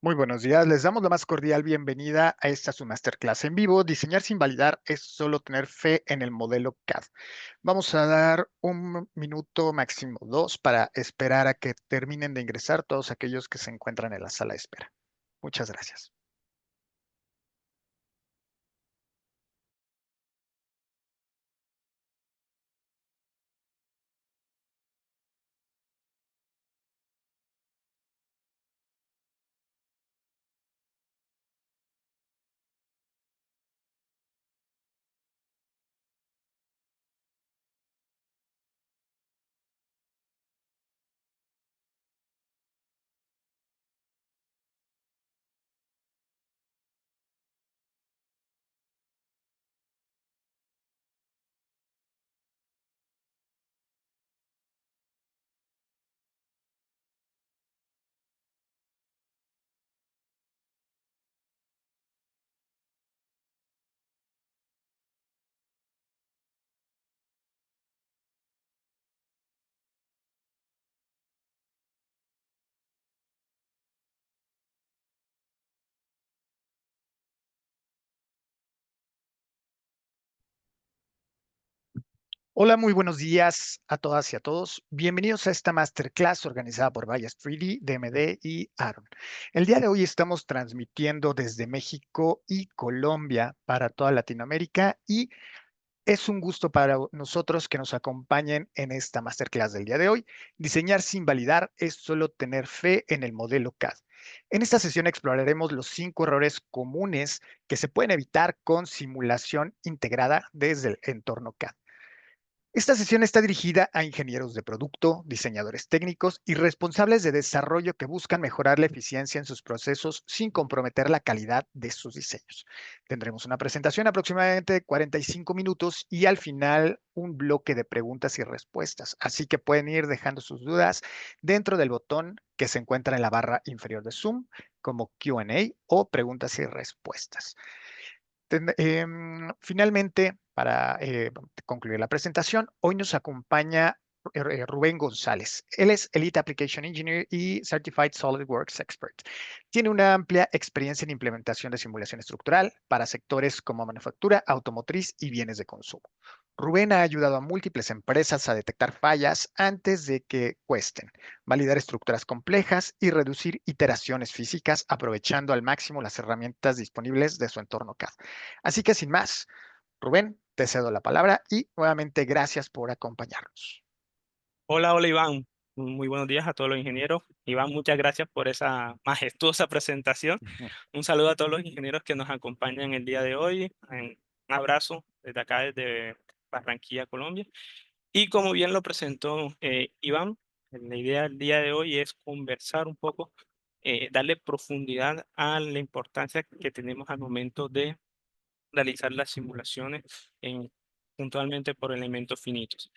Muy buenos días, les damos la más cordial bienvenida a esta su masterclass en vivo. Diseñar sin validar es solo tener fe en el modelo CAD. Vamos a dar un minuto, máximo dos, para esperar a que terminen de ingresar todos aquellos que se encuentran en la sala de espera. Muchas gracias. Hola, muy buenos días a todas y a todos. Bienvenidos a esta masterclass organizada por Vallas 3D, DMD y Aaron. El día de hoy estamos transmitiendo desde México y Colombia para toda Latinoamérica y es un gusto para nosotros que nos acompañen en esta masterclass del día de hoy. Diseñar sin validar es solo tener fe en el modelo CAD. En esta sesión exploraremos los 5 errores comunes que se pueden evitar con simulación integrada desde el entorno CAD. Esta sesión está dirigida a ingenieros de producto, diseñadores técnicos y responsables de desarrollo que buscan mejorar la eficiencia en sus procesos sin comprometer la calidad de sus diseños. Tendremos una presentación aproximadamente de 45 minutos y al final un bloque de preguntas y respuestas. Así que pueden ir dejando sus dudas dentro del botón que se encuentra en la barra inferior de Zoom como Q&A o preguntas y respuestas. Finalmente, para concluir la presentación, hoy nos acompaña Rubén González. Él es Elite Application Engineer y Certified SolidWorks Expert. Tiene una amplia experiencia en implementación de simulación estructural para sectores como manufactura, automotriz y bienes de consumo. Rubén ha ayudado a múltiples empresas a detectar fallas antes de que cuesten, validar estructuras complejas y reducir iteraciones físicas aprovechando al máximo las herramientas disponibles de su entorno CAD. Así que sin más, Rubén, te cedo la palabra y nuevamente gracias por acompañarnos. Hola Iván. Muy buenos días a todos los ingenieros. Iván, muchas gracias por esa majestuosa presentación. Ujú. Un saludo a todos los ingenieros que nos acompañan el día de hoy. Un abrazo desde acá, desde Barranquilla, Colombia. Y como bien lo presentó Iván, la idea del día de hoy es conversar un poco, darle profundidad a la importancia que tenemos al momento de realizar las simulaciones puntualmente por elementos finitos.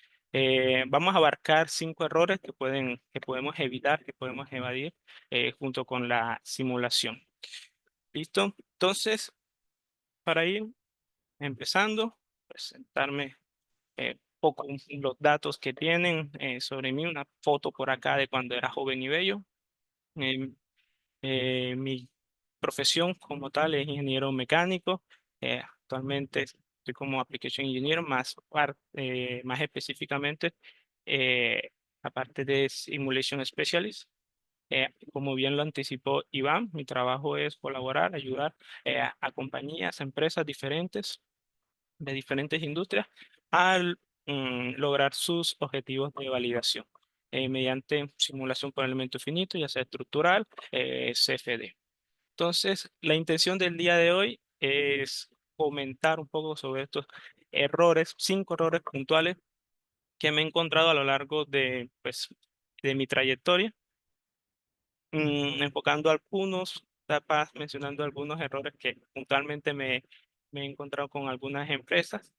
Vamos a abarcar 5 errores que podemos evitar, que podemos evadir junto con la simulación. ¿Listo? Entonces, para ir empezando, presentarme poco los datos que tienen sobre mí, una foto por acá de cuando era joven y bello. Eh, Mi profesión como tal es ingeniero mecánico. Actualmente estoy como Application Engineer, más específicamente, eh, aparte de Simulation Specialist. Como bien lo anticipó Iván, mi trabajo es colaborar, ayudar a compañías, empresas diferentes, de diferentes industrias, al lograr sus objetivos de validación mediante simulación por elemento finito, ya sea estructural, CFD. Entonces, la intención del día de hoy es comentar un poco sobre estos errores, 5 errores puntuales que me he encontrado a lo largo de, pues, de mi trayectoria, enfocando algunos, capaz mencionando algunos errores que puntualmente me he encontrado con algunas empresas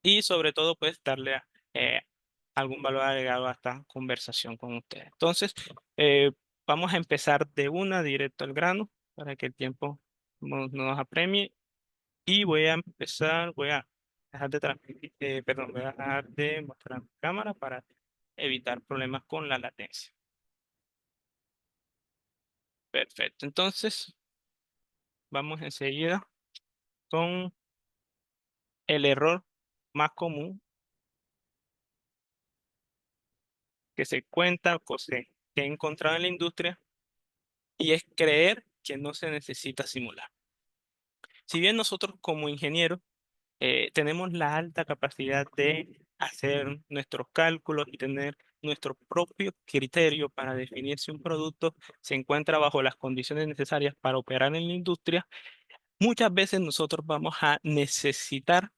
y sobre todo, pues, darle eh, algún valor agregado a esta conversación con ustedes. Entonces, eh, vamos a empezar de una directo al grano para que el tiempo nos apremie y voy a dejar de transmitir, perdón, voy a dejar de mostrar mi cámara para evitar problemas con la latencia. Perfecto. Entonces, vamos enseguida con el error más común que se cuenta o que he encontrado en la industria, y es creer que no se necesita simular. Si bien nosotros como ingenieros tenemos la alta capacidad de hacer nuestros cálculos y tener nuestro propio criterio para definir si un producto se encuentra bajo las condiciones necesarias para operar en la industria, muchas veces nosotros vamos a necesitar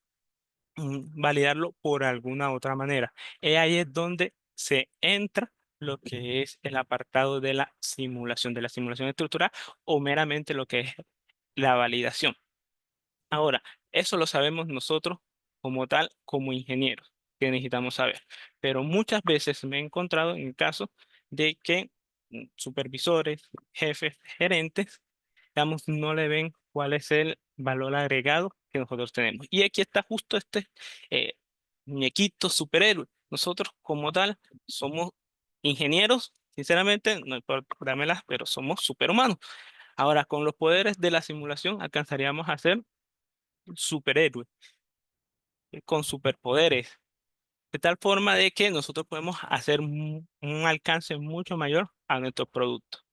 validarlo por alguna otra manera. Ahí es donde se entra lo que es el apartado de la simulación estructural, o meramente lo que es la validación. Ahora, eso lo sabemos nosotros como tal, como ingenieros, que necesitamos saber. Pero muchas veces me he encontrado en el caso de que supervisores, jefes, gerentes, digamos, no le ven cuál es el valor agregado que nosotros tenemos. Y aquí está justo este eh, muñequito superhéroe. Nosotros como tal somos ingenieros, sinceramente, no importa dámelas, pero somos superhumanos. Ahora, con los poderes de la simulación alcanzaríamos a ser superhéroes con superpoderes, de tal forma de que nosotros podemos hacer un alcance mucho mayor a nuestros productos.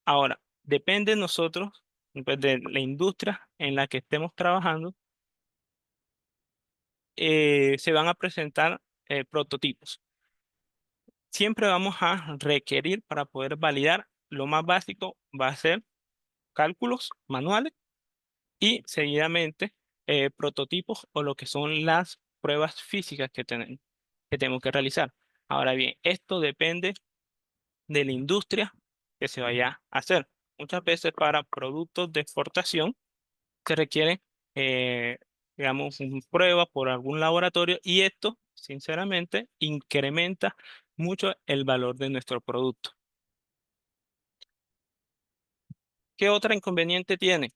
Ahora, depende de nosotros, pues, de la industria en la que estemos trabajando, se van a presentar prototipos. Siempre vamos a requerir para poder validar, lo más básico va a ser cálculos manuales y seguidamente prototipos o lo que son las pruebas físicas que tenemos que realizar. Ahora bien, esto depende de la industria que se vaya a hacer. Muchas veces para productos de exportación se requieren, eh, digamos, pruebas por algún laboratorio, y esto, sinceramente, incrementa mucho el valor de nuestro producto. ¿Qué otro inconveniente tiene?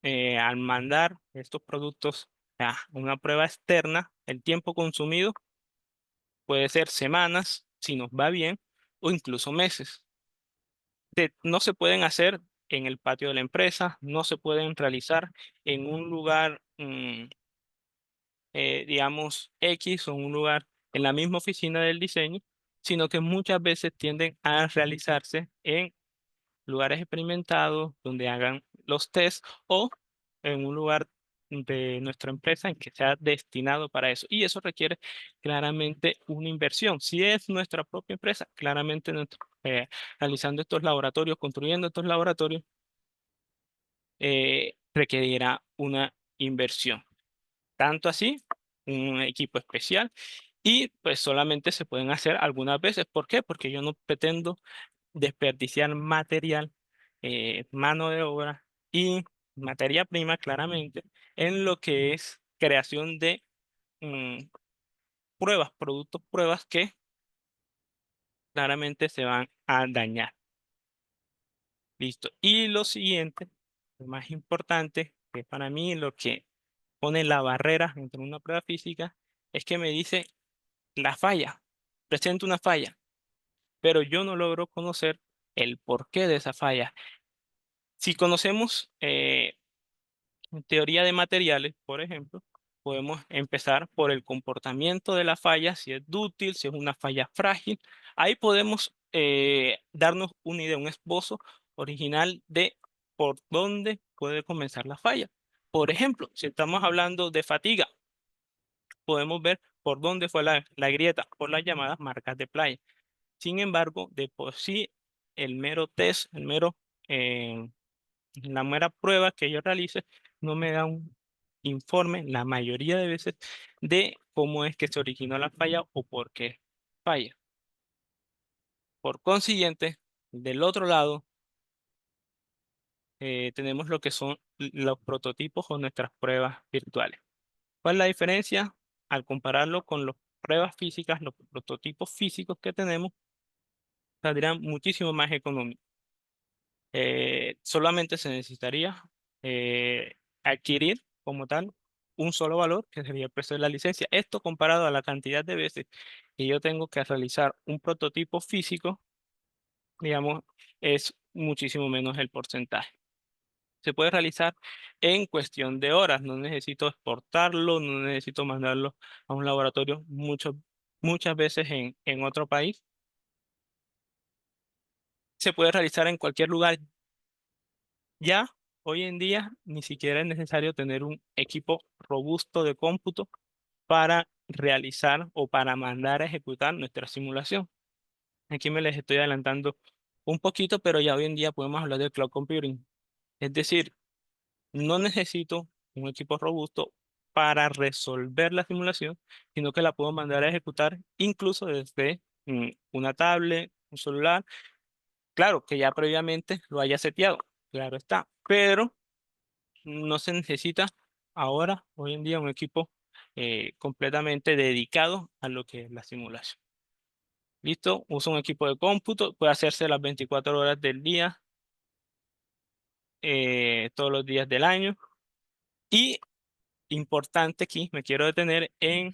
Al mandar estos productos a una prueba externa, el tiempo consumido puede ser semanas, si nos va bien, o incluso meses. No se pueden hacer en el patio de la empresa, no se pueden realizar en un lugar, digamos, X, o un lugar en la misma oficina del diseño, sino que muchas veces tienden a realizarse en lugares experimentados donde hagan los tests, o en un lugar de nuestra empresa en que sea destinado para eso. Y eso requiere claramente una inversión. Si es nuestra propia empresa, claramente realizando estos laboratorios, construyendo estos laboratorios, requerirá una inversión. Tanto así, un equipo especial, y pues solamente se pueden hacer algunas veces. ¿Por qué? Porque yo no pretendo desperdiciar material, mano de obra y materia prima, claramente, en lo que es creación de mm, pruebas, productos, pruebas que claramente se van a dañar. Listo. Y lo siguiente, lo más importante, que para mí lo que pone la barrera entre una prueba física, es que me dice la falla, presenta una falla, pero yo no logro conocer el porqué de esa falla. Si conocemos teoría de materiales, por ejemplo, podemos empezar por el comportamiento de la falla, si es dúctil, si es una falla frágil. Ahí podemos darnos una idea, un esbozo original de por dónde puede comenzar la falla. Por ejemplo, si estamos hablando de fatiga, podemos ver por dónde fue la grieta, por las llamadas marcas de playa. Sin embargo, de por sí, el mero test, eh, la mera prueba que yo realice, no me da un informe, la mayoría de veces, de cómo es que se originó la falla o por qué falla. Por consiguiente, del otro lado, tenemos lo que son los prototipos o nuestras pruebas virtuales. ¿Cuál es la diferencia? Al compararlo con las pruebas físicas, los prototipos físicos que tenemos saldrán muchísimo más económicos. Solamente se necesitaría adquirir como tal un solo valor, que sería el precio de la licencia. Esto comparado a la cantidad de veces que yo tengo que realizar un prototipo físico, digamos, es muchísimo menos el porcentaje. Se puede realizar en cuestión de horas, no necesito exportarlo, no necesito mandarlo a un laboratorio muchas veces en otro país. Se puede realizar en cualquier lugar. Ya hoy en día ni siquiera es necesario tener un equipo robusto de cómputo para realizar o para mandar a ejecutar nuestra simulación. Aquí me les estoy adelantando un poquito, pero ya hoy en día podemos hablar de cloud computing. Es decir, no necesito un equipo robusto para resolver la simulación, sino que la puedo mandar a ejecutar incluso desde una tablet, un celular. Claro, que ya previamente lo haya seteado, claro está, pero no se necesita ahora, hoy en día, un equipo completamente dedicado a lo que es la simulación. ¿Listo? Usa un equipo de cómputo, puede hacerse las 24 horas del día, todos los días del año. Y importante aquí, me quiero detener en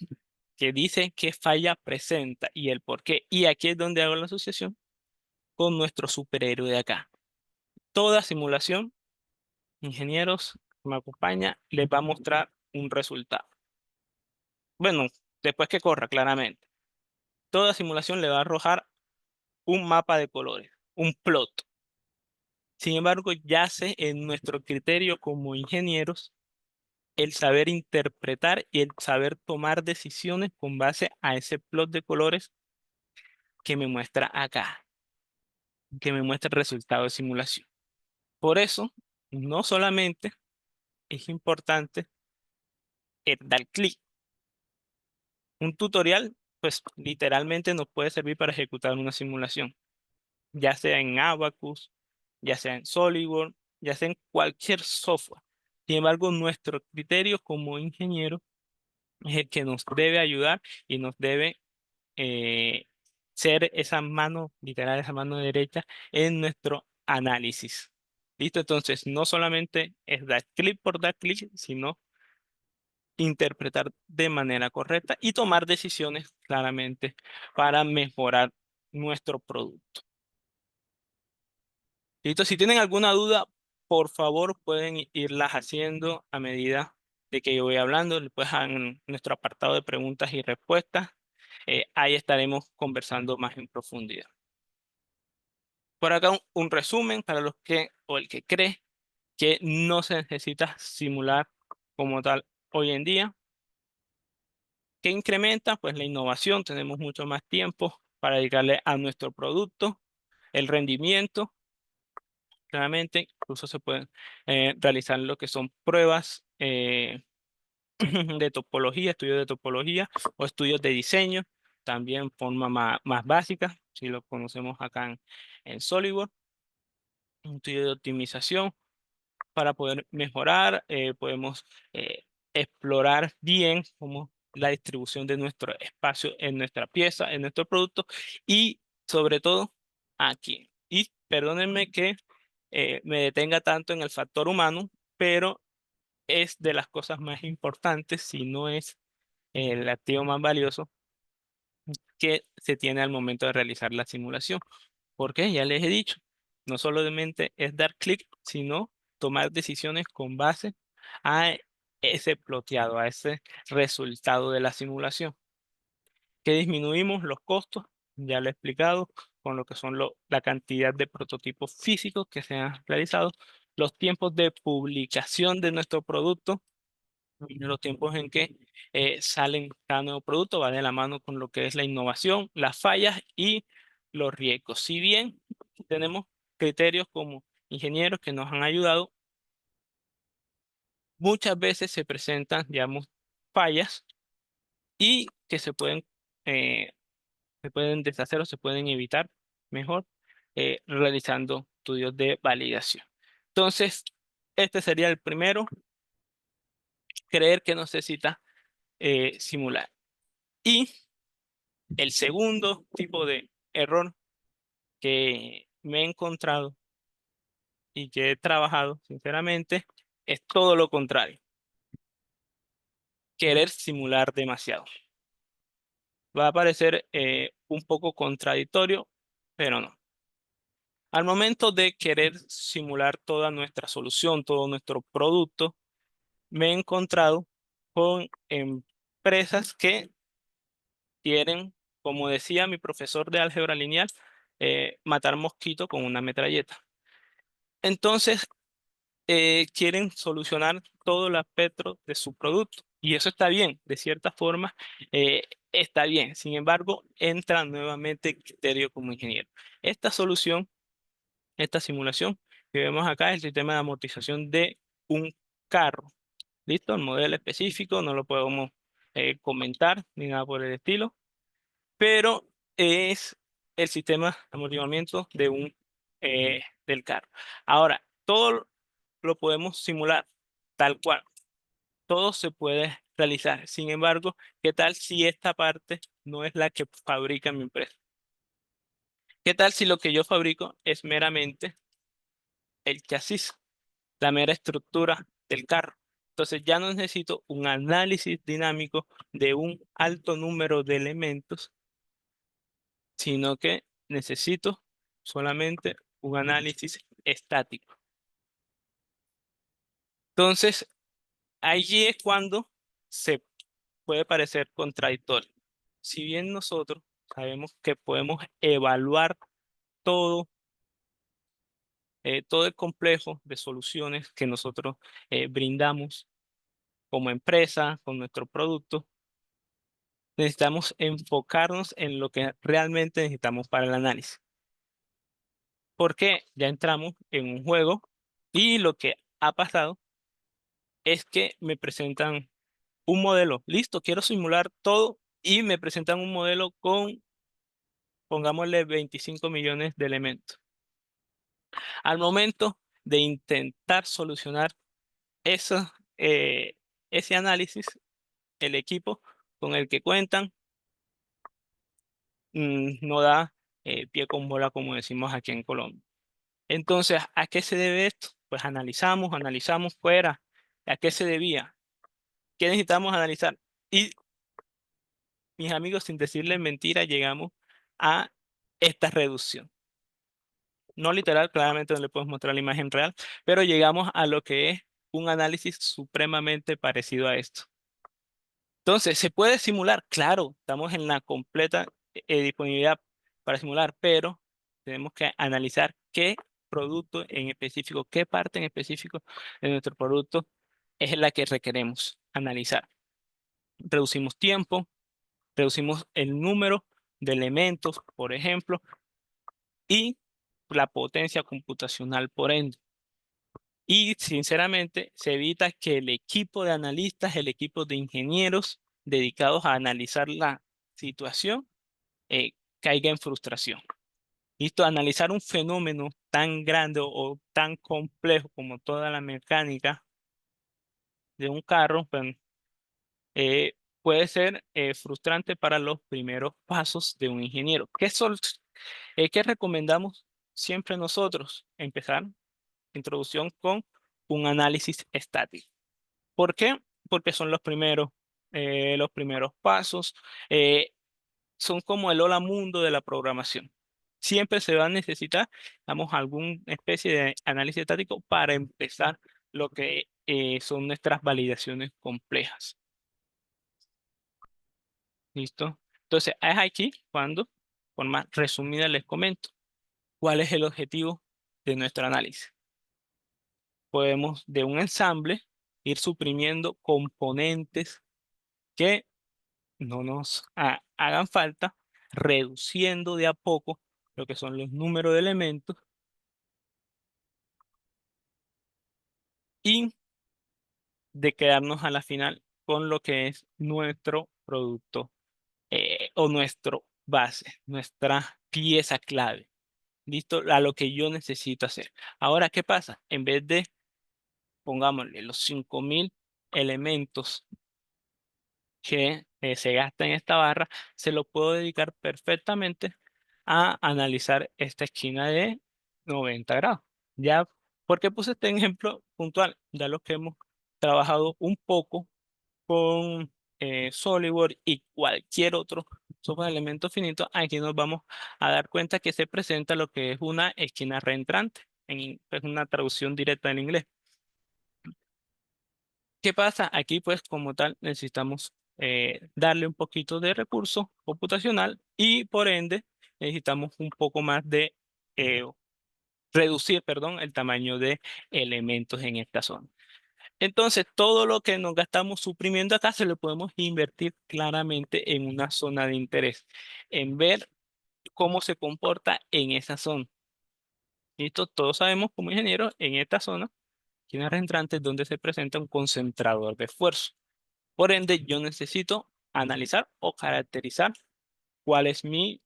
que dice qué falla presenta y el por qué. Y aquí es donde hago la asociación con nuestro superhéroe de acá. Toda simulación, ingenieros que me acompaña, les va a mostrar un resultado. Bueno, después que corra, claramente. Toda simulación le va a arrojar un mapa de colores, un plot. Sin embargo, yace en nuestro criterio como ingenieros el saber interpretar y el saber tomar decisiones con base a ese plot de colores que me muestra acá, que me muestra el resultado de simulación. Por eso, no solamente es importante el dar clic. Un tutorial, pues literalmente nos puede servir para ejecutar una simulación, ya sea en Abacus, ya sea en SolidWorks, ya sea en cualquier software. Sin embargo, nuestro criterio como ingeniero es el que nos debe ayudar y nos debe eh, ser esa mano, literal, esa mano derecha en nuestro análisis. ¿Listo? Entonces, no solamente es dar clic por dar clic, sino interpretar de manera correcta y tomar decisiones claramente para mejorar nuestro producto. ¿Listo? Si tienen alguna duda, por favor pueden irlas haciendo a medida de que yo voy hablando. Después en nuestro apartado de preguntas y respuestas, ahí estaremos conversando más en profundidad. Por acá un resumen para los que o el que cree que no se necesita simular como tal hoy en día. ¿Qué incrementa? Pues la innovación. Tenemos mucho más tiempo para dedicarle a nuestro producto, el rendimiento. Claramente, incluso se pueden realizar lo que son pruebas de topología, estudios de topología o estudios de diseño, también forma más básica, si lo conocemos acá en SolidWorks, un estudio de optimización para poder mejorar, podemos explorar bien cómo la distribución de nuestro espacio en nuestra pieza, en nuestro producto y sobre todo aquí. Y perdónenme que me detenga tanto en el factor humano, pero es de las cosas más importantes, si no es el activo más valioso que se tiene al momento de realizar la simulación. Porque ya les he dicho, no solamente es dar clic, sino tomar decisiones con base a ese ploteado, a ese resultado de la simulación. Que disminuimos los costos, ya lo he explicado, con lo que son la cantidad de prototipos físicos que se han realizado, los tiempos de publicación de nuestro producto, y los tiempos en que salen cada nuevo producto, va de la mano con lo que es la innovación, las fallas y los riesgos. Si bien tenemos criterios como ingenieros que nos han ayudado, muchas veces se presentan, digamos, fallas y que eh, se pueden deshacer o se pueden evitar mejor realizando estudios de validación. Entonces, este sería el primero, creer que no necesita simular. Y el segundo tipo de error que me he encontrado y que he trabajado, sinceramente, es todo lo contrario, querer simular demasiado. Va a parecer un poco contradictorio, pero no. Al momento de querer simular toda nuestra solución, todo nuestro producto, me he encontrado con empresas que quieren, como decía mi profesor de álgebra lineal, matar mosquito con una metralleta. Entonces, quieren solucionar todo el aspecto de su producto. Y eso está bien, de cierta forma, está bien. Sin embargo, entra nuevamente el criterio como ingeniero. Esta solución, esta simulación que vemos acá es el sistema de amortización de un carro. ¿Listo? El modelo específico no lo podemos comentar ni nada por el estilo, pero es el sistema de amortiguamiento de del carro. Ahora, todo lo podemos simular tal cual, todo se puede realizar. Sin embargo, ¿qué tal si esta parte no es la que fabrica mi empresa? ¿Qué tal si lo que yo fabrico es meramente el chasis, la mera estructura del carro? Entonces ya no necesito un análisis dinámico de un alto número de elementos, sino que necesito solamente un análisis estático. Entonces, allí es cuando se puede parecer contradictorio. Si bien nosotros sabemos que podemos evaluar todo, todo el complejo de soluciones que nosotros brindamos como empresa, con nuestro producto, necesitamos enfocarnos en lo que realmente necesitamos para el análisis. Porque ya entramos en un juego y lo que ha pasado es que me presentan un modelo. Listo, quiero simular todo y me presentan un modelo con, pongámosle, 25 millones de elementos. Al momento de intentar solucionar eso, ese análisis, el equipo con el que cuentan no da pie con bola, como decimos aquí en Colombia. Entonces, ¿a qué se debe esto? Pues analizamos fuera. ¿A qué se debía? ¿Qué necesitamos analizar? Y mis amigos, sin decirles mentira, llegamos a esta reducción. No literal, claramente no le podemos mostrar la imagen real, pero llegamos a lo que es un análisis supremamente parecido a esto. Entonces, ¿se puede simular? Claro, estamos en la completa disponibilidad para simular, pero tenemos que analizar qué producto en específico, qué parte en específico de nuestro producto es la que requeremos analizar. Reducimos tiempo, reducimos el número de elementos, por ejemplo, y la potencia computacional por ende. Y sinceramente se evita que el equipo de analistas, el equipo de ingenieros dedicados a analizar la situación, eh, caiga en frustración. Listo, analizar un fenómeno tan grande o tan complejo como toda la mecánica de un carro, pues, puede ser frustrante para los primeros pasos de un ingeniero. ¿Qué recomendamos siempre nosotros? Empezar introducción con un análisis estático. ¿Por qué? Porque son los primeros pasos, eh, son como el hola mundo de la programación. Siempre se va a necesitar, digamos, alguna especie de análisis estático para empezar lo que son nuestras validaciones complejas. ¿Listo? Entonces, es aquí cuando, por más resumida, les comento cuál es el objetivo de nuestro análisis. Podemos de un ensamble ir suprimiendo componentes que no nos hagan falta, reduciendo de a poco lo que son los números de elementos y de quedarnos a la final con lo que es nuestro producto o nuestro base, nuestra pieza clave. ¿Listo? A lo que yo necesito hacer. Ahora, ¿qué pasa? En vez de, pongámosle, los 5000 elementos que se gasta en esta barra, se lo puedo dedicar perfectamente a analizar esta esquina de 90 grados. Ya, ¿por qué puse este ejemplo puntual? Ya lo que hemos trabajado un poco con SolidWorks y cualquier otro somos elementos finitos, aquí nos vamos a dar cuenta que se presenta lo que es una esquina reentrante, es una traducción directa del inglés. ¿Qué pasa? Aquí, pues, como tal, necesitamos darle un poquito de recurso computacional y, por ende, necesitamos un poco más de eh, reducir, perdón, el tamaño de elementos en esta zona. Entonces, todo lo que nos gastamos suprimiendo acá se lo podemos invertir claramente en una zona de interés, en ver cómo se comporta en esa zona. Listo, todos sabemos como ingenieros en esta zona, esquinas reentrantes, donde se presenta un concentrador de esfuerzo. Por ende, yo necesito analizar o caracterizar cuál es mi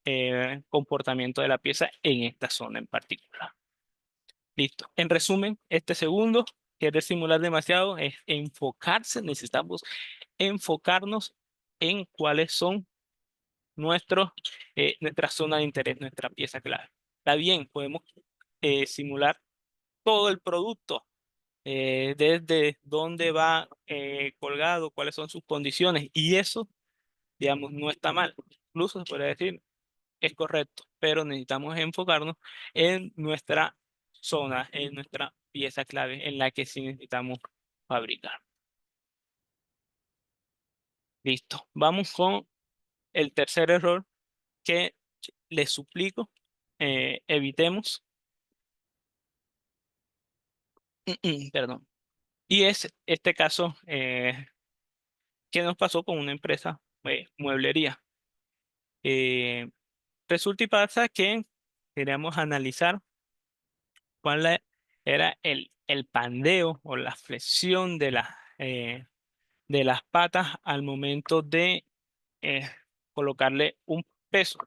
comportamiento de la pieza en esta zona en particular. Listo. En resumen, este segundo, que es de simular demasiado, es enfocarse. Necesitamos enfocarnos en cuáles son nuestra zona de interés, nuestra pieza clave. Está bien, podemos simular todo el producto, desde dónde va colgado, cuáles son sus condiciones, y eso, digamos, no está mal. Incluso se podría decir, es correcto, pero necesitamos enfocarnos en nuestra zona, en nuestra pieza clave, en la que sí necesitamos fabricar. Listo. Vamos con el tercer error que les suplico evitemos. Perdón. Y es este caso que nos pasó con una empresa mueblería. Eh, Resulta y pasa que queríamos analizar era el pandeo o la flexión de las patas al momento de eh, colocarle un peso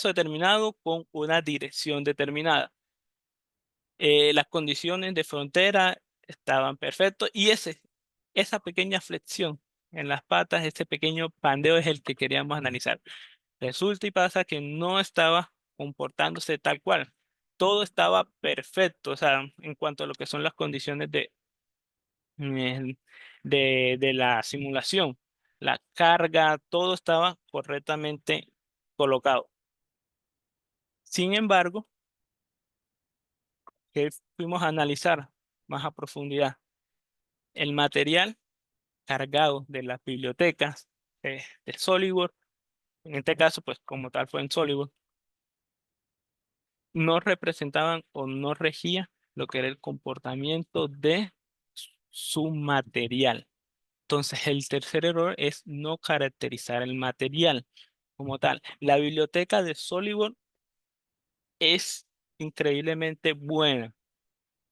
determinado con una dirección determinada. Las condiciones de frontera estaban perfectas y esa pequeña flexión en las patas, ese pequeño pandeo es el que queríamos analizar. Resulta y pasa que no estaba comportándose tal cual. Todo estaba perfecto, o sea, en cuanto a lo que son las condiciones eh, de la simulación, la carga, todo estaba correctamente colocado. Sin embargo, que fuimos a analizar más a profundidad el material cargado de las bibliotecas de SolidWorks, en este caso, pues como tal fue en SolidWorks, no representaban o no regía lo que era el comportamiento de su material. Entonces, el tercer error es no caracterizar el material como tal. La biblioteca de SolidWorks es increíblemente buena.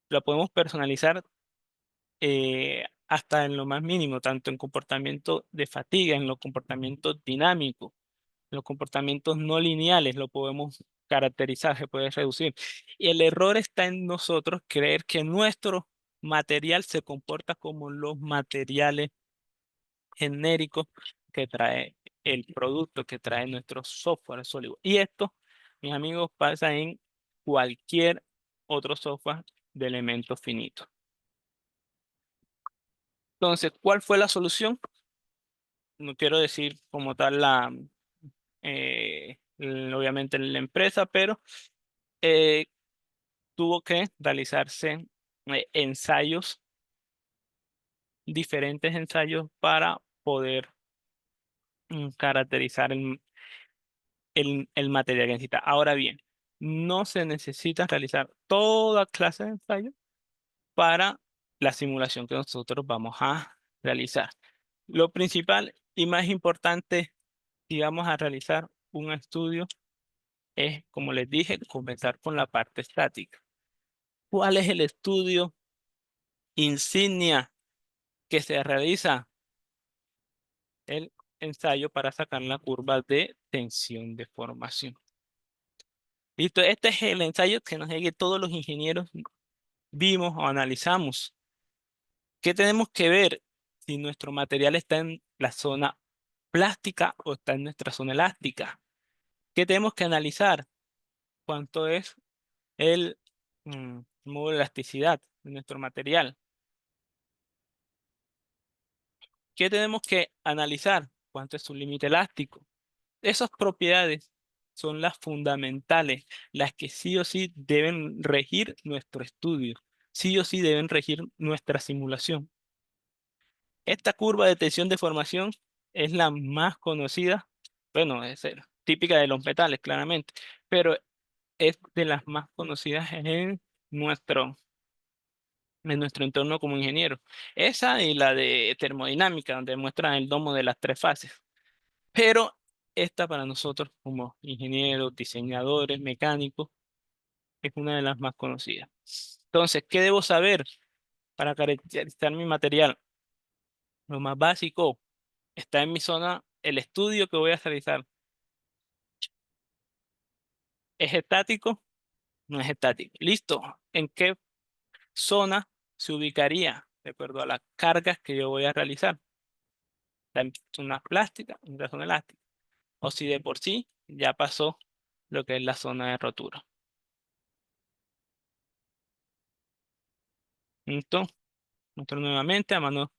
La podemos personalizar hasta en lo más mínimo, tanto en comportamiento de fatiga, en los comportamientos dinámicos, los comportamientos no lineales, lo podemos caracterizar, se puede reducir. Y el error está en nosotros creer que nuestro material se comporta como los materiales genéricos que trae el producto, que trae nuestro software sólido. Y esto, mis amigos, pasa en cualquier otro software de elementos finitos. Entonces, ¿cuál fue la solución? No quiero decir como tal obviamente la empresa, pero eh, tuvo que realizarse ensayos, diferentes ensayos para poder caracterizar el material que necesita. Ahora bien, no se necesita realizar toda clase de ensayos para la simulación que nosotros vamos a realizar. Lo principal y más importante, si vamos a realizar un estudio, es, como les dije, comenzar con la parte estática. ¿Cuál es el estudio insignia que se realiza? El ensayo para sacar la curva de tensión de formación. Listo, este es el ensayo que nos que todos los ingenieros vimos o analizamos. ¿Qué tenemos que ver si nuestro material está en la zona plástica o está en nuestra zona elástica? ¿Qué tenemos que analizar? ¿Cuánto es el modo de elasticidad de nuestro material? ¿Qué tenemos que analizar? ¿Cuánto es su límite elástico? Esas propiedades son las fundamentales, las que sí o sí deben regir nuestro estudio, sí o sí deben regir nuestra simulación. Esta curva de tensión de formación es la más conocida, bueno, es típica de los metales, claramente, pero es de las más conocidas nuestro, en nuestro entorno como ingeniero. Esa y la de termodinámica, donde muestran el domo de las tres fases. Pero esta para nosotros como ingenieros, diseñadores, mecánicos, es una de las más conocidas. Entonces, ¿qué debo saber para caracterizar mi material? Lo más básico está en mi zona, el estudio que voy a realizar. ¿Es estático? No es estático. Listo. ¿En qué zona se ubicaría de acuerdo a las cargas que yo voy a realizar? ¿Está en zona plástica, en la zona elástica? O si de por sí ya pasó lo que es la zona de rotura. Listo. Muestro nuevamente a mano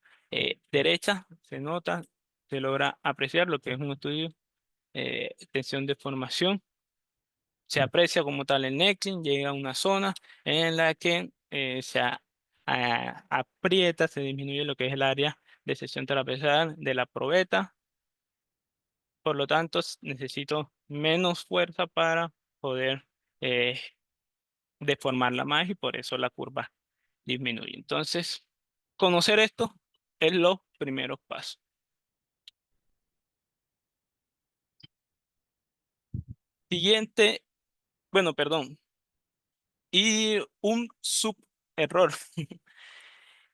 derecha, se nota, se logra apreciar lo que es un estudio tensión de formación. Se aprecia como tal el neckling, llega a una zona en la que aprieta, se disminuye lo que es el área de sección trapezial de la probeta. Por lo tanto, necesito menos fuerza para poder eh, deformarla más y por eso la curva disminuye. Entonces, conocer esto es los primeros pasos. Siguiente, bueno, perdón, y un suberror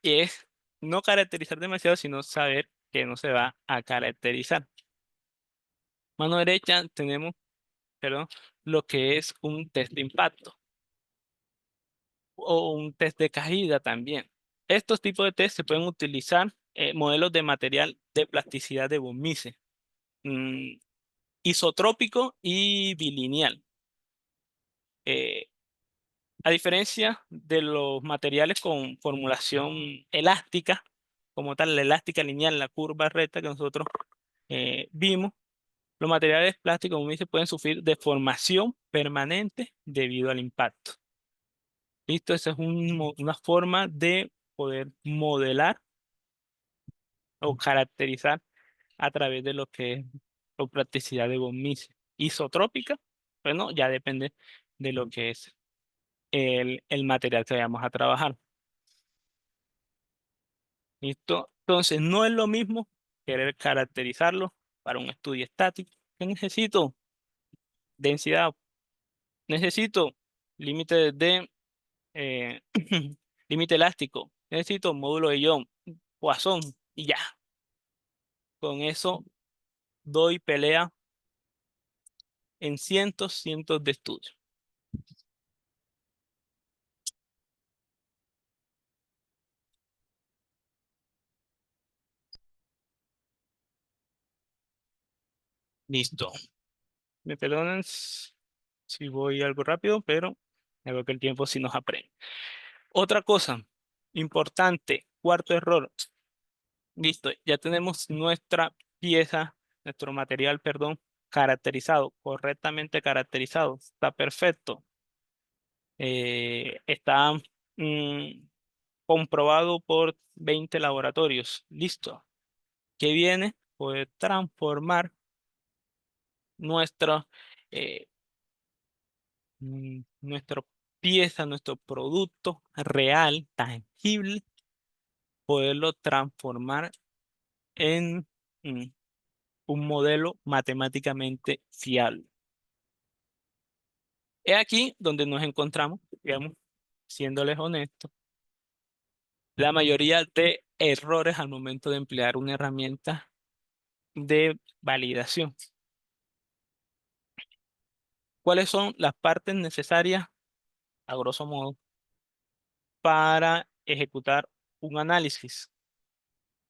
es no caracterizar demasiado, sino saber que no se va a caracterizar. Mano derecha tenemos, perdón, lo que es un test de impacto o un test de caída también. Estos tipos de test se pueden utilizar modelos de material de plasticidad de von Mises, mm, isotrópico y bilineal. Eh, A diferencia de los materiales con formulación elástica, como tal, la elástica lineal, la curva recta que nosotros vimos, los materiales plásticos, como dice, pueden sufrir deformación permanente debido al impacto. ¿Listo? Esa es una forma de poder modelar o caracterizar a través de lo que es la plasticidad de von Mises. Isotrópica, bueno, ya depende de lo que es el material que vayamos a trabajar. ¿Listo? Entonces, no es lo mismo querer caracterizarlo para un estudio estático. ¿Qué necesito? Densidad. Necesito límite de eh, límite elástico. Necesito módulo de Young, Poisson y ya. Con eso doy pelea en cientos de estudios. Listo. Me perdonan si voy algo rápido, pero creo que el tiempo sí nos apremia. Otra cosa importante, cuarto error. Listo, ya tenemos nuestra pieza, nuestro material, perdón, caracterizado, correctamente caracterizado. Está perfecto. Está mm, comprobado por 20 laboratorios. Listo. ¿Qué viene? Poder transformar nuestra eh, nuestra pieza, nuestro producto real, tangible, poderlo transformar en mm, un modelo matemáticamente fiable. Es aquí donde nos encontramos, digamos, siéndoles honestos, la mayoría de errores al momento de emplear una herramienta de validación. ¿Cuáles son las partes necesarias, a grosso modo, para ejecutar un análisis?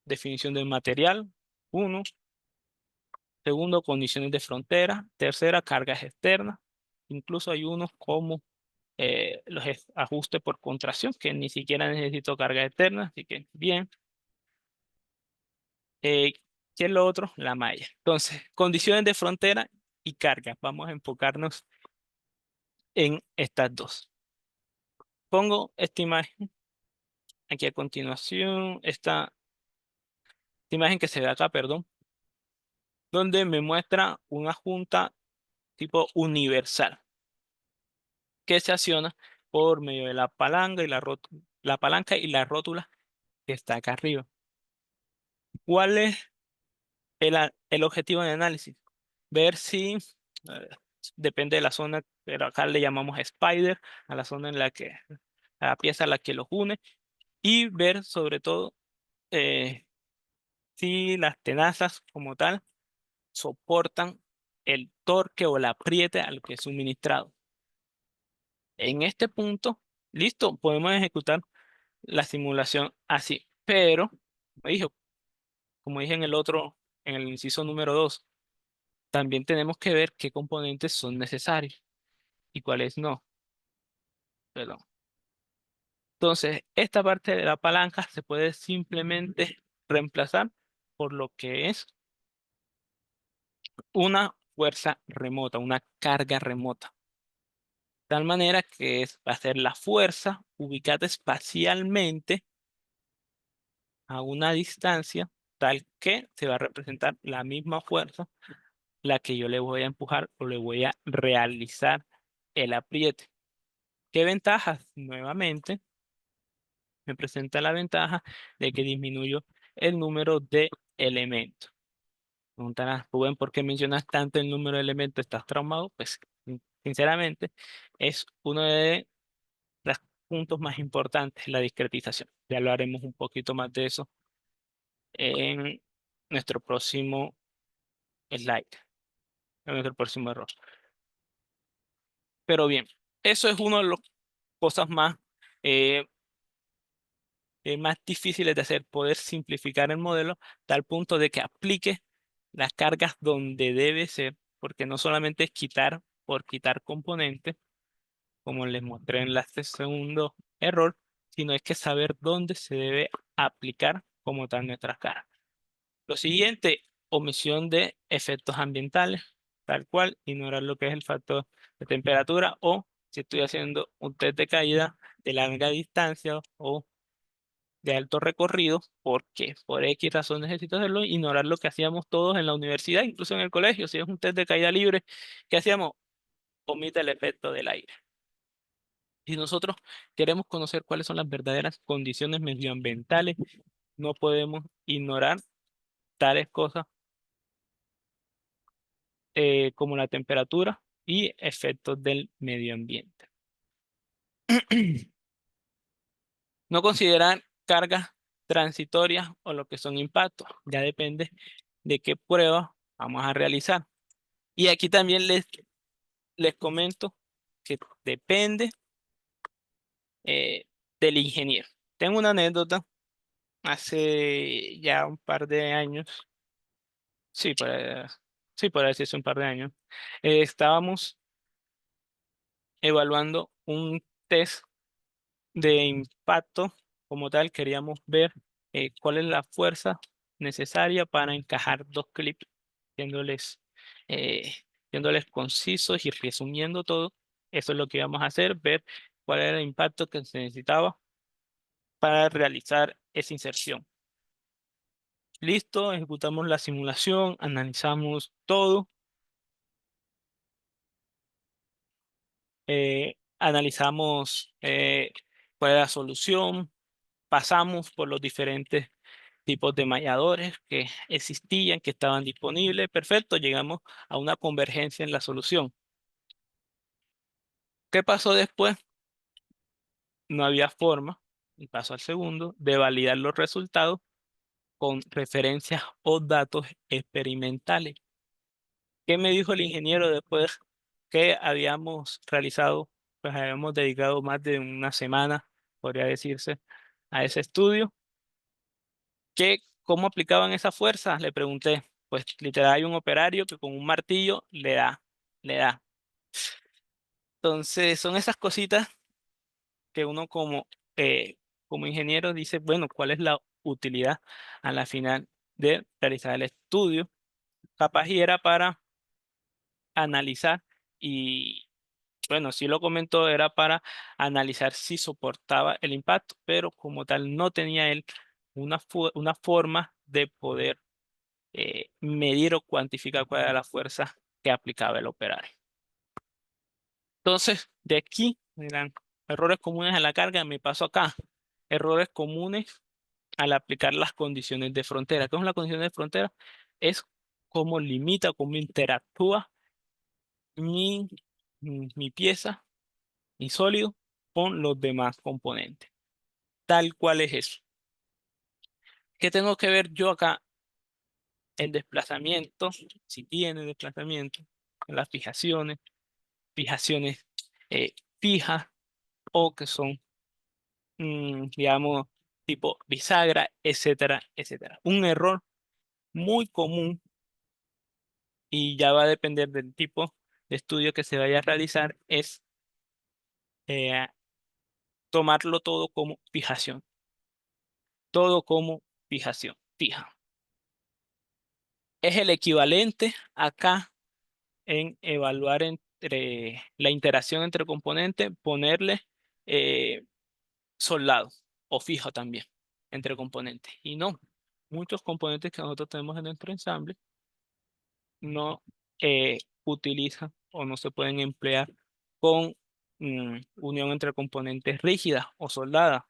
Definición del material, uno. Segundo, condiciones de frontera. Tercera, cargas externas. Incluso hay unos como los ajustes por contracción, que ni siquiera necesito carga externa, así que bien. Eh, ¿Qué es lo otro? La malla. Entonces, condiciones de frontera y carga. Vamos a enfocarnos en estas dos. Pongo esta imagen aquí a continuación, esta imagen que se ve acá, perdón, donde me muestra una junta tipo universal que se acciona por medio de la palanca y la palanca y la rótula que está acá arriba. ¿Cuál es el objetivo de análisis? Ver si, eh, depende de la zona, pero acá le llamamos spider, a la zona en la que, a la pieza a la que los une, y ver sobre todo eh, si las tenazas como tal soportan el torque o el apriete al que es suministrado. En este punto, listo, podemos ejecutar la simulación así, pero, como dije, como dije en el otro, en el inciso número 2, también tenemos que ver qué componentes son necesarios y cuáles no. Perdón. Entonces, esta parte de la palanca se puede simplemente reemplazar por lo que es una fuerza remota, una carga remota. De tal manera que va a ser la fuerza ubicada espacialmente a una distancia tal que se va a representar la misma fuerza la que yo le voy a empujar o le voy a realizar el apriete. ¿Qué ventajas? Nuevamente, me presenta la ventaja de que disminuyo el número de elementos. Preguntarás, Rubén, ¿por qué mencionas tanto el número de elementos? ¿Estás traumado? Pues, sinceramente, es uno de los puntos más importantes, la discretización. Ya hablaremos un poquito más de eso en nuestro próximo slide, en nuestro próximo error. Pero bien, eso es una de las cosas eh, más difíciles de hacer, poder simplificar el modelo tal punto de que aplique las cargas donde debe ser, porque no solamente es quitar por quitar componentes, como les mostré en este segundo error, sino es que saber dónde se debe aplicar como tal nuestras cargas. Lo siguiente, omisión de efectos ambientales, tal cual, ignorar lo que es el factor de temperatura o si estoy haciendo un test de caída de larga distancia o de alto recorrido, porque por X razón necesito hacerlo, ignorar lo que hacíamos todos en la universidad, incluso en el colegio, si es un test de caída libre, ¿qué hacíamos? Omite el efecto del aire. Si nosotros queremos conocer cuáles son las verdaderas condiciones medioambientales, no podemos ignorar tales cosas como la temperatura y efectos del medio ambiente. No considerar cargas transitorias o lo que son impactos, ya depende de qué prueba vamos a realizar. Y aquí también les comento que depende eh, del ingeniero. Tengo una anécdota hace ya un par de años, sí, por decirse un par de años, estábamos evaluando un test de impacto como tal, queríamos ver cuál es la fuerza necesaria para encajar dos clips, siéndoles, eh, siéndoles concisos y resumiendo todo. Eso es lo que íbamos a hacer, ver cuál era el impacto que se necesitaba para realizar esa inserción. Listo, ejecutamos la simulación, analizamos todo, analizamos cuál es la solución, pasamos por los diferentes tipos de malladores que existían, que estaban disponibles. Perfecto, llegamos a una convergencia en la solución. ¿Qué pasó después? No había forma, y paso al segundo, de validar los resultados con referencias o datos experimentales. ¿Qué me dijo el ingeniero después que habíamos realizado? Pues habíamos dedicado más de una semana, podría decirse, a ese estudio. ¿Cómo aplicaban esa fuerza? Le pregunté. Pues literal hay un operario que con un martillo le da. Entonces son esas cositas que uno como ingeniero dice, bueno, ¿cuál es la utilidad a la final de realizar el estudio. Capaz y era para analizar y, bueno, sí lo comentó, era para analizar si soportaba el impacto, pero como tal no tenía él una forma de poder medir o cuantificar cuál era la fuerza que aplicaba el operario. Entonces, de aquí, dirán, errores comunes a la carga, me paso acá. Errores comunes al aplicar las condiciones de frontera. ¿Qué es la condición de frontera? Es cómo limita, cómo interactúa mi, mi pieza, mi sólido, con los demás componentes. Tal cual es eso. ¿Qué tengo que ver yo acá? El desplazamiento, si tiene desplazamiento, las fijaciones eh, fijas o que son, digamos, tipo bisagra, etcétera, etcétera. Un error muy común y ya va a depender del tipo de estudio que se vaya a realizar es eh, tomarlo todo como fijación, todo como fijación fija. Es el equivalente acá en evaluar entre la interacción entre componentes, ponerle eh, soldado o fijo también entre componentes. Y no, muchos componentes que nosotros tenemos en nuestro ensamble no utilizan o no se pueden emplear con unión entre componentes rígidas o soldadas,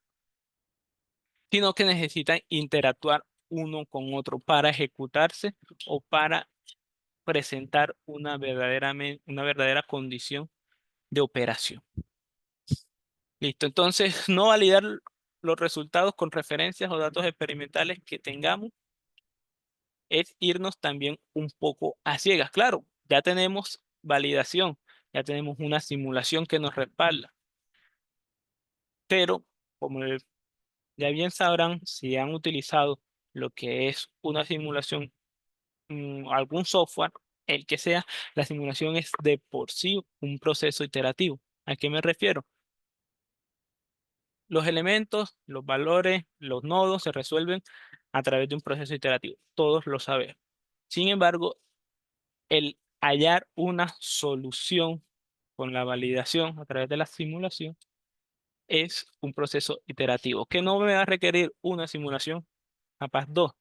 sino que necesitan interactuar uno con otro para ejecutarse o para presentar una verdadera condición de operación. Listo, entonces no validar los resultados con referencias o datos experimentales que tengamos es irnos también un poco a ciegas. Claro, ya tenemos validación, ya tenemos una simulación que nos respalda, pero como ya bien sabrán, si han utilizado lo que es una simulación, algún software, el que sea, la simulación es de por sí un proceso iterativo. ¿A qué me refiero? Los elementos, los valores, los nodos se resuelven a través de un proceso iterativo. Todos lo sabemos. Sin embargo, el hallar una solución con la validación a través de la simulación es un proceso iterativo que no me va a requerir una simulación, capaz dos,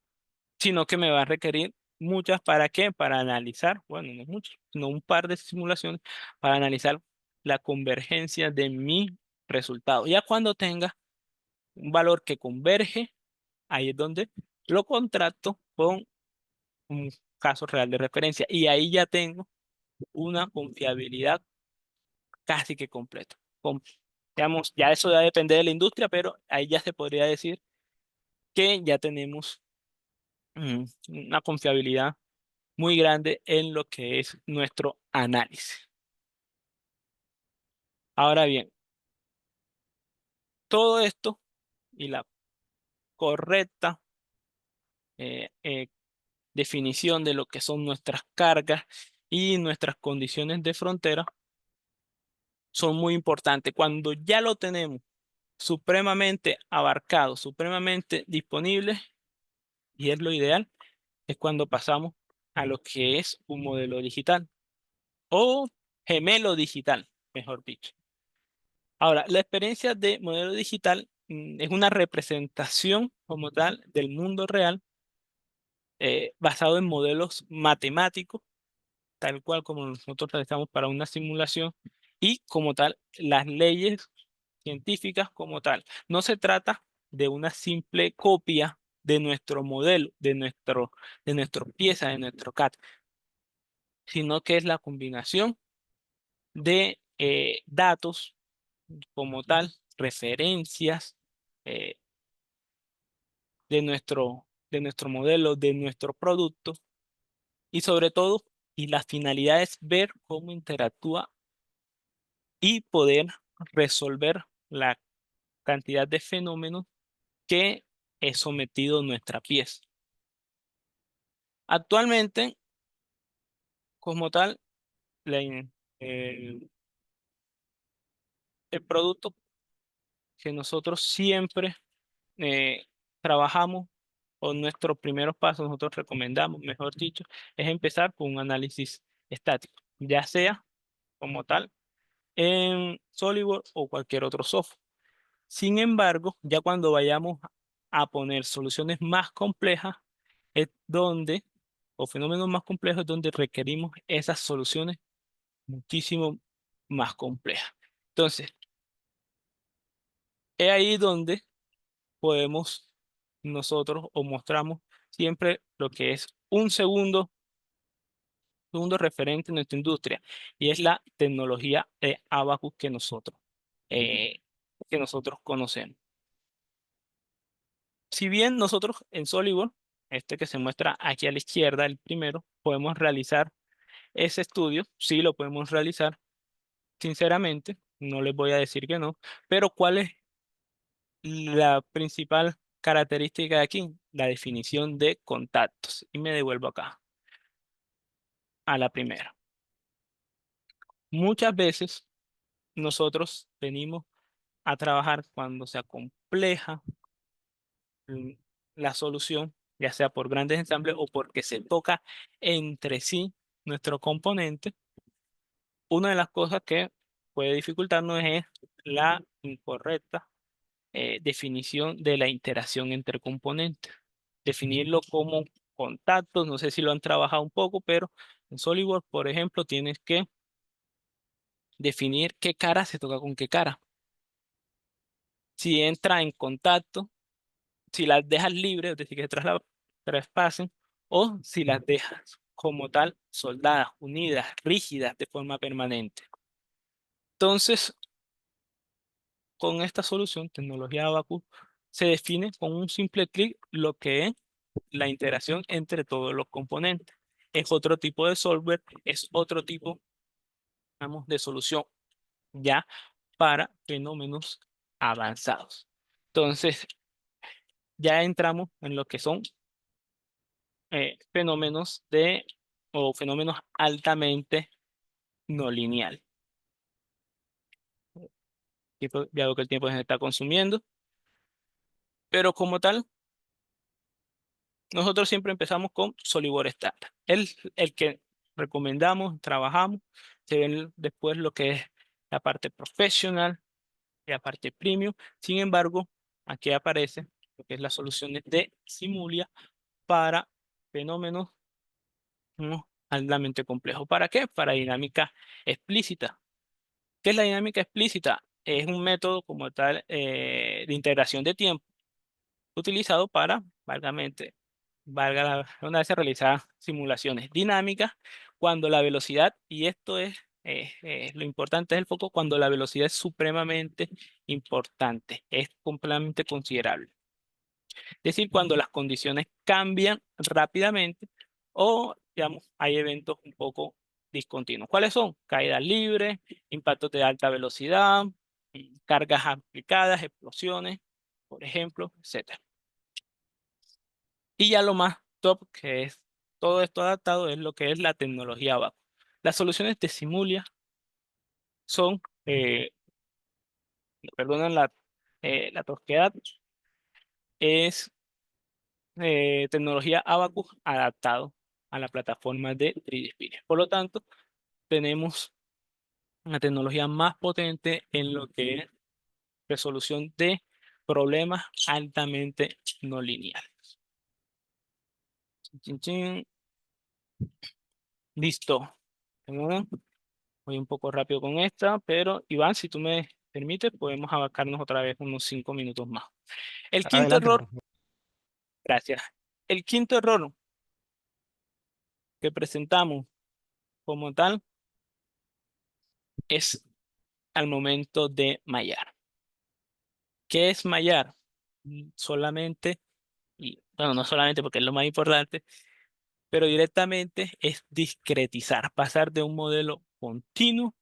sino que me va a requerir muchas. ¿Para qué? Para analizar, bueno, no muchas, sino un par de simulaciones para analizar la convergencia de mi resultado. Ya cuando tenga un valor que converge, ahí es donde lo contrasto con un caso real de referencia y ahí ya tengo una confiabilidad casi que completa. Digamos, ya eso ya depende de la industria, pero ahí ya se podría decir que ya tenemos una confiabilidad muy grande en lo que es nuestro análisis. Ahora bien, todo esto y la correcta definición de lo que son nuestras cargas y nuestras condiciones de frontera son muy importantes. Cuando ya lo tenemos supremamente abarcado, supremamente disponible, y es lo ideal, es cuando pasamos a lo que es un modelo digital o gemelo digital, mejor dicho. Ahora, la experiencia de modelo digital es una representación como tal del mundo real basado en modelos matemáticos tal cual como nosotros realizamos para una simulación y como tal las leyes científicas como tal. No se trata de una simple copia de nuestro modelo, de nuestra pieza, de nuestro CAD, sino que es la combinación de datos como tal, referencias eh, de nuestro modelo, de nuestro producto y sobre todo, y la finalidad es ver cómo interactúa y poder resolver la cantidad de fenómenos que es sometido nuestra pieza. Actualmente, como tal, la el, el producto que nosotros siempre eh, trabajamos o nuestros primeros pasos, nosotros recomendamos, mejor dicho, es empezar con un análisis estático, ya sea como tal en SolidWorks o cualquier otro software. Sin embargo, ya cuando vayamos a poner soluciones más complejas, es donde, o fenómenos más complejos, es donde requerimos esas soluciones muchísimo más complejas. Entonces, es ahí donde podemos nosotros o mostramos siempre lo que es un segundo referente en nuestra industria y es la tecnología de Abacus eh, que nosotros conocemos. Si bien nosotros en SolidWorks, este que se muestra aquí a la izquierda, el primero, podemos realizar ese estudio, sí lo podemos realizar, sinceramente, no les voy a decir que no, pero ¿cuál es la principal característica de aquí? La definición de contactos. Y me devuelvo acá, a la primera. Muchas veces nosotros venimos a trabajar cuando se acompleja mm, la solución, ya sea por grandes ensambles o porque se toca entre sí nuestro componente. Una de las cosas que puede dificultarnos es la incorrecta definición de la interacción entre componentes. Definirlo como contactos, no sé si lo han trabajado un poco, pero en SolidWorks, por ejemplo, tienes que definir qué cara se toca con qué cara. Si entra en contacto, si las dejas libres, es decir, que traspasen, o si las dejas como tal, soldadas, unidas, rígidas de forma permanente. Entonces, con esta solución, tecnología Abacus, se define con un simple clic lo que es la interacción entre todos los componentes. Es otro tipo de solver, es otro tipo, digamos, de solución ya para fenómenos avanzados. Entonces, ya entramos en lo que son fenómenos o fenómenos altamente no lineal. Ya veo que el tiempo se está consumiendo, pero como tal, nosotros siempre empezamos con SolidWorks Standard. El que recomendamos, trabajamos, se ven después lo que es la parte profesional y la parte premium. Sin embargo, aquí aparece lo que es las soluciones de Simulia para fenómenos altamente complejos. ¿Para qué? Para dinámica explícita. ¿Qué es la dinámica explícita? Es un método como tal de integración de tiempo utilizado para, valga la redundancia, realizar simulaciones dinámicas cuando la velocidad, y esto es lo importante es el foco, cuando la velocidad es supremamente importante, es completamente considerable. Es decir, cuando las condiciones cambian rápidamente o, digamos, hay eventos un poco discontinuos. ¿Cuáles son? Caídas libres, impactos de alta velocidad, cargas aplicadas, explosiones, por ejemplo, etcétera. Y ya lo más top, que es todo esto adaptado, es lo que es la tecnología abajo. Las soluciones de Simulia son, perdonen la tosquedad, es tecnología Abacus adaptado a la plataforma de 3D Spirit. Por lo tanto, tenemos una tecnología más potente en lo que es resolución de problemas altamente no lineales. Chin, chin. Listo. Bueno, voy un poco rápido con esta, pero Iván, si tú me permites, podemos abarcarnos otra vez unos 5 minutos más. El quinto Adelante, error, por favor. gracias. El quinto error que presentamos como tal es al momento de mallar. ¿Qué es mallar? Solamente, y bueno, no solamente porque es lo más importante, pero directamente es discretizar, pasar de un modelo continuo,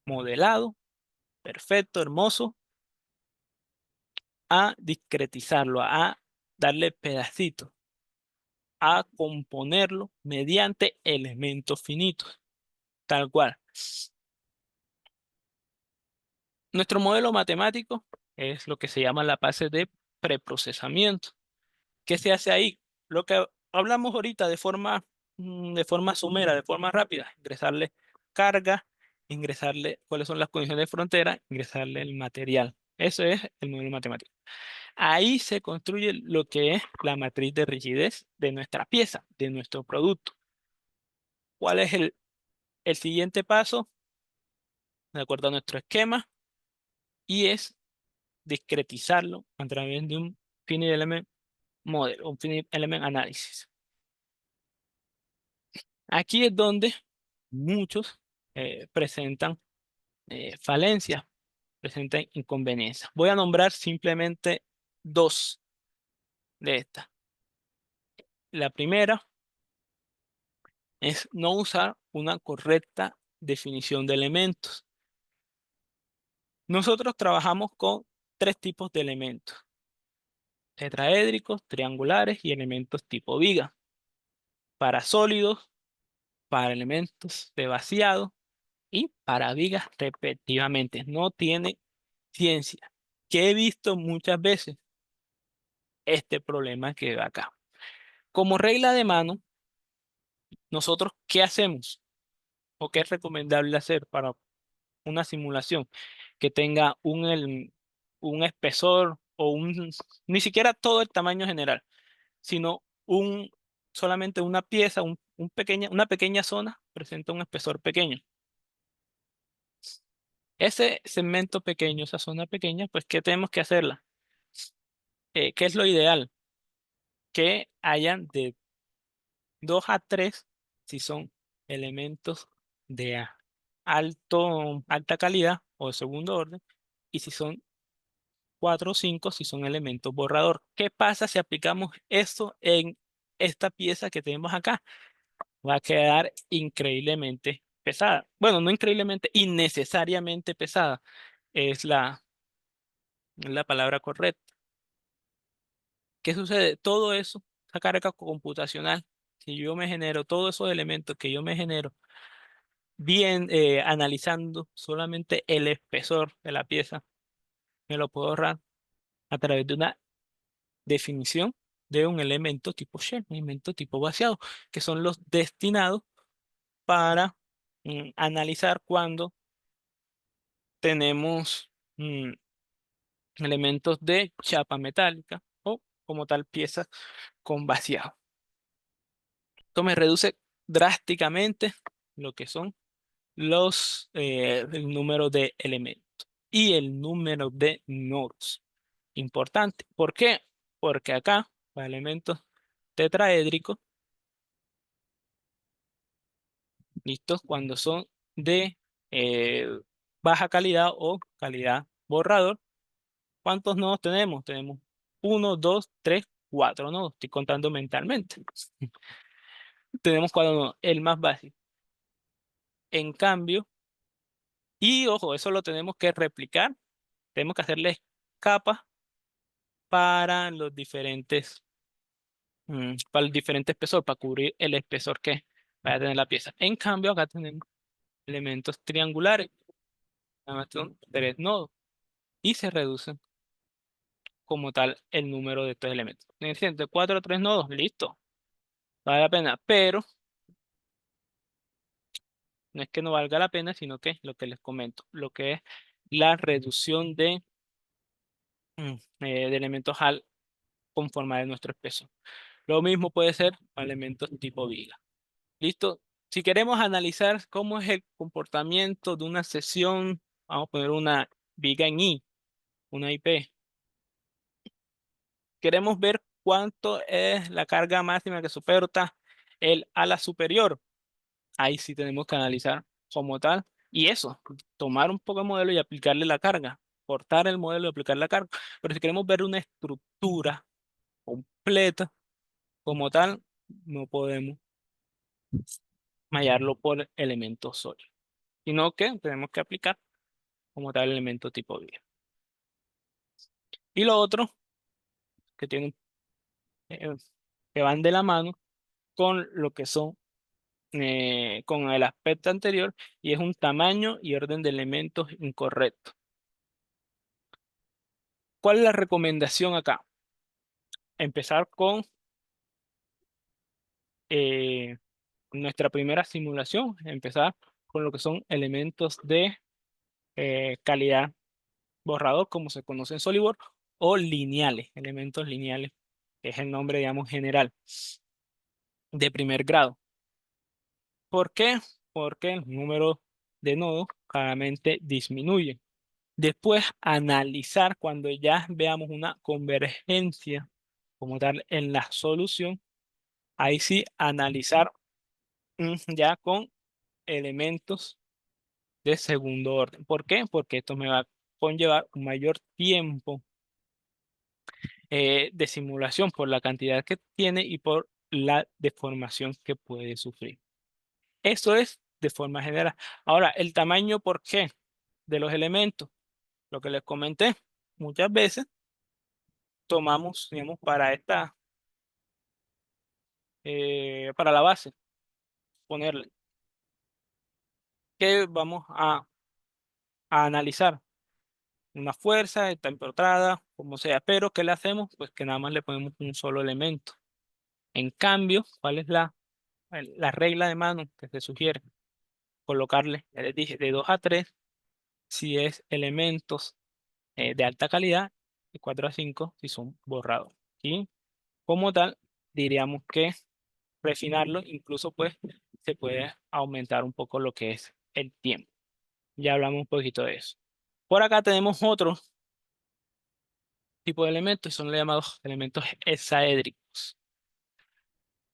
modelado, perfecto, hermoso, a discretizarlo, a darle pedacitos, a componerlo mediante elementos finitos, tal cual. Nuestro modelo matemático es lo que se llama la fase de preprocesamiento. ¿Qué se hace ahí? Lo que hablamos ahorita de forma somera, de forma rápida, ingresarle carga, ingresarle cuáles son las condiciones de frontera, ingresarle el material. Eso es el modelo matemático. Ahí se construye lo que es la matriz de rigidez de nuestra pieza, de nuestro producto. ¿Cuál es el siguiente paso? De acuerdo a nuestro esquema, y es discretizarlo a través de un finite element model, un finite element análisis. Aquí es donde muchos presentan falencias, presentan inconveniencias. Voy a nombrar simplemente dos de estas. La primera es no usar una correcta definición de elementos. Nosotros trabajamos con tres tipos de elementos: tetraédricos, triangulares y elementos tipo viga. Para sólidos, para elementos de vaciado y para vigas respectivamente. No tiene ciencia. Que he visto muchas veces este problema que veo acá. Como regla de mano, nosotros, ¿qué hacemos? ¿O qué es recomendable hacer para una simulación que tenga un espesor o ni siquiera todo el tamaño general, sino solamente una pieza, una pequeña zona presenta un espesor pequeño? Ese segmento pequeño, esa zona pequeña, pues, ¿qué tenemos que hacerla? ¿Qué es lo ideal? Que hayan de 2 a 3 si son elementos de alta calidad o de segundo orden, y si son 4 o 5 si son elementos borrador. ¿Qué pasa si aplicamos esto en esta pieza que tenemos acá? Va a quedar increíblemente pesada. Bueno, no increíblemente, innecesariamente pesada es la palabra correcta. ¿Qué sucede? Todo eso, esa carga computacional, si yo me genero todos esos elementos que yo me genero, bien analizando solamente el espesor de la pieza, me lo puedo ahorrar a través de una definición de un elemento tipo shell, un elemento tipo vaciado, que son los destinados para analizar cuando tenemos elementos de chapa metálica o como tal piezas con vaciado. Esto me reduce drásticamente lo que son el número de elementos y el número de nodos. Importante. ¿Por qué? Porque acá, para elementos tetraédricos, listos, cuando son de eh, baja calidad o calidad borrador, ¿cuántos nodos tenemos? Tenemos uno, dos, tres, cuatro nodos. Estoy contando mentalmente. Tenemos cuatro nodos, el más básico. En cambio, y ojo, eso lo tenemos que replicar. Tenemos que hacerles capas para los diferentes, para el diferente espesor, para cubrir el espesor que vaya a tener la pieza. En cambio, acá tenemos elementos triangulares, nada más son tres nodos, y se reducen como tal el número de estos elementos. De 4 a 3 nodos, listo, vale la pena, pero no es que no valga la pena, sino que lo que les comento, lo que es la reducción de elementos al conformar nuestro espesor. Lo mismo puede ser para elementos tipo viga. ¿Listo? Si queremos analizar cómo es el comportamiento de una sesión, vamos a poner una viga en I, una IP. Queremos ver cuánto es la carga máxima que soporta el ala superior. Ahí sí tenemos que analizar como tal. Y eso, tomar un poco de modelo y aplicarle la carga. Cortar el modelo y aplicar la carga. Pero si queremos ver una estructura completa como tal, no podemos mallarlo por elementos sólidos, sino que tenemos que aplicar como tal elemento tipo 10. Y lo otro que tienen, eh, que van de la mano con lo que son, con el aspecto anterior, y es un tamaño y orden de elementos incorrecto. ¿Cuál es la recomendación acá? empezar con eh, nuestra primera simulación, empezar con lo que son elementos de calidad borrador, como se conoce en SolidWorks, o lineales, elementos lineales, que es el nombre, digamos, general de primer grado. ¿Por qué? Porque el número de nodos claramente disminuye. Después, analizar cuando ya veamos una convergencia como tal en la solución, ahí sí analizar ya con elementos de segundo orden. ¿Por qué? Porque esto me va a conllevar un mayor tiempo de simulación por la cantidad que tiene y por la deformación que puede sufrir. Eso es de forma general. Ahora, el tamaño, ¿por qué? De los elementos, lo que les comenté, muchas veces tomamos, digamos, para la base, ponerle, que vamos a analizar una fuerza, está empotrada, como sea, pero ¿qué le hacemos? Pues que nada más le ponemos un solo elemento. En cambio, ¿cuál es la regla de mano que se sugiere? Colocarle, ya les dije, de 2 a 3 si es elementos de alta calidad y 4 a 5 si son borrados. Y como tal, diríamos que refinarlo, incluso pues se puede aumentar un poco lo que es el tiempo. Ya hablamos un poquito de eso. Por acá tenemos otro tipo de elementos y son los llamados elementos hexaédricos.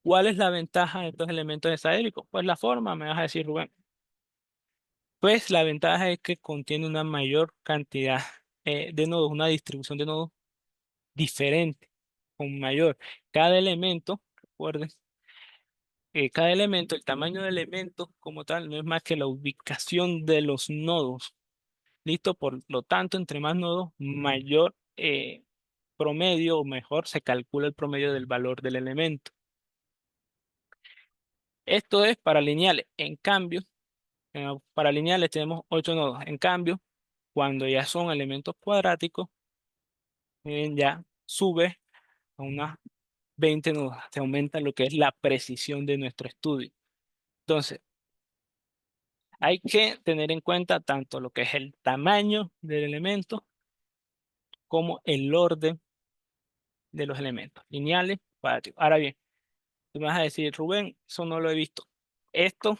¿Cuál es la ventaja de estos elementos hexaédricos? Pues la forma, me vas a decir, Rubén. Pues la ventaja es que contiene una mayor cantidad de nodos, una distribución de nodos diferente, con mayor. Cada elemento, recuerden, cada elemento, el tamaño del elemento como tal, no es más que la ubicación de los nodos. ¿Listo? Por lo tanto, entre más nodos, mayor promedio o mejor se calcula el promedio del valor del elemento. Esto es para lineales. En cambio, para lineales tenemos 8 nodos. En cambio, cuando ya son elementos cuadráticos, ya sube a unas 20 nodos. Se aumenta lo que es la precisión de nuestro estudio. Entonces, hay que tener en cuenta tanto lo que es el tamaño del elemento como el orden de los elementos, lineales, cuadráticos. Ahora bien, tú me vas a decir, Rubén, eso no lo he visto. Estos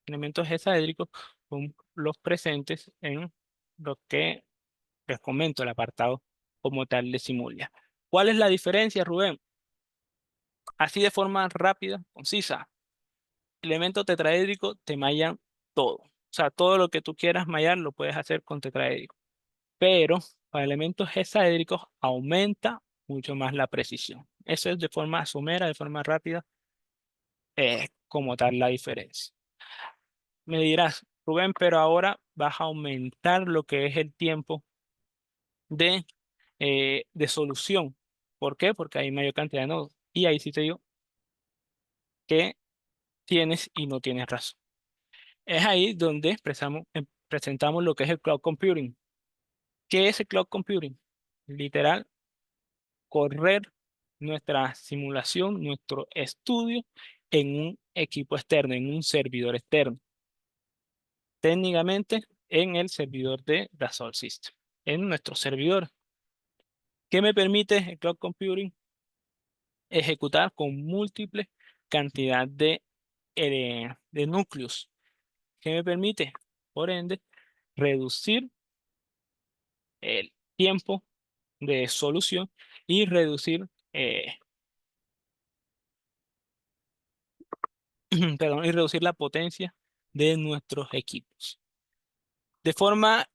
elementos hexaédricos son los presentes en lo que les comento, el apartado como tal de Simulia. ¿Cuál es la diferencia, Rubén? Así de forma rápida, concisa. Elemento tetraédrico te mallan todo. O sea, todo lo que tú quieras mallar lo puedes hacer con tetraédrico. Pero para elementos hexaédricos aumenta mucho más la precisión. Eso es de forma somera, de forma rápida, como tal la diferencia. Me dirás, Rubén, pero ahora vas a aumentar lo que es el tiempo de solución. ¿Por qué? Porque hay mayor cantidad de nodos. Y ahí sí te digo que tienes y no tienes razón. Es ahí donde presentamos lo que es el cloud computing. ¿Qué es el cloud computing? Literal, correr nuestra simulación, nuestro estudio en un equipo externo, en un servidor externo. Técnicamente en el servidor de Dassault System, en nuestro servidor. ¿Qué me permite el cloud computing? Ejecutar con múltiples cantidad de núcleos. ¿Qué me permite? Por ende, reducir el tiempo de solución y reducir, perdón, y reducir la potencia de nuestros equipos. De forma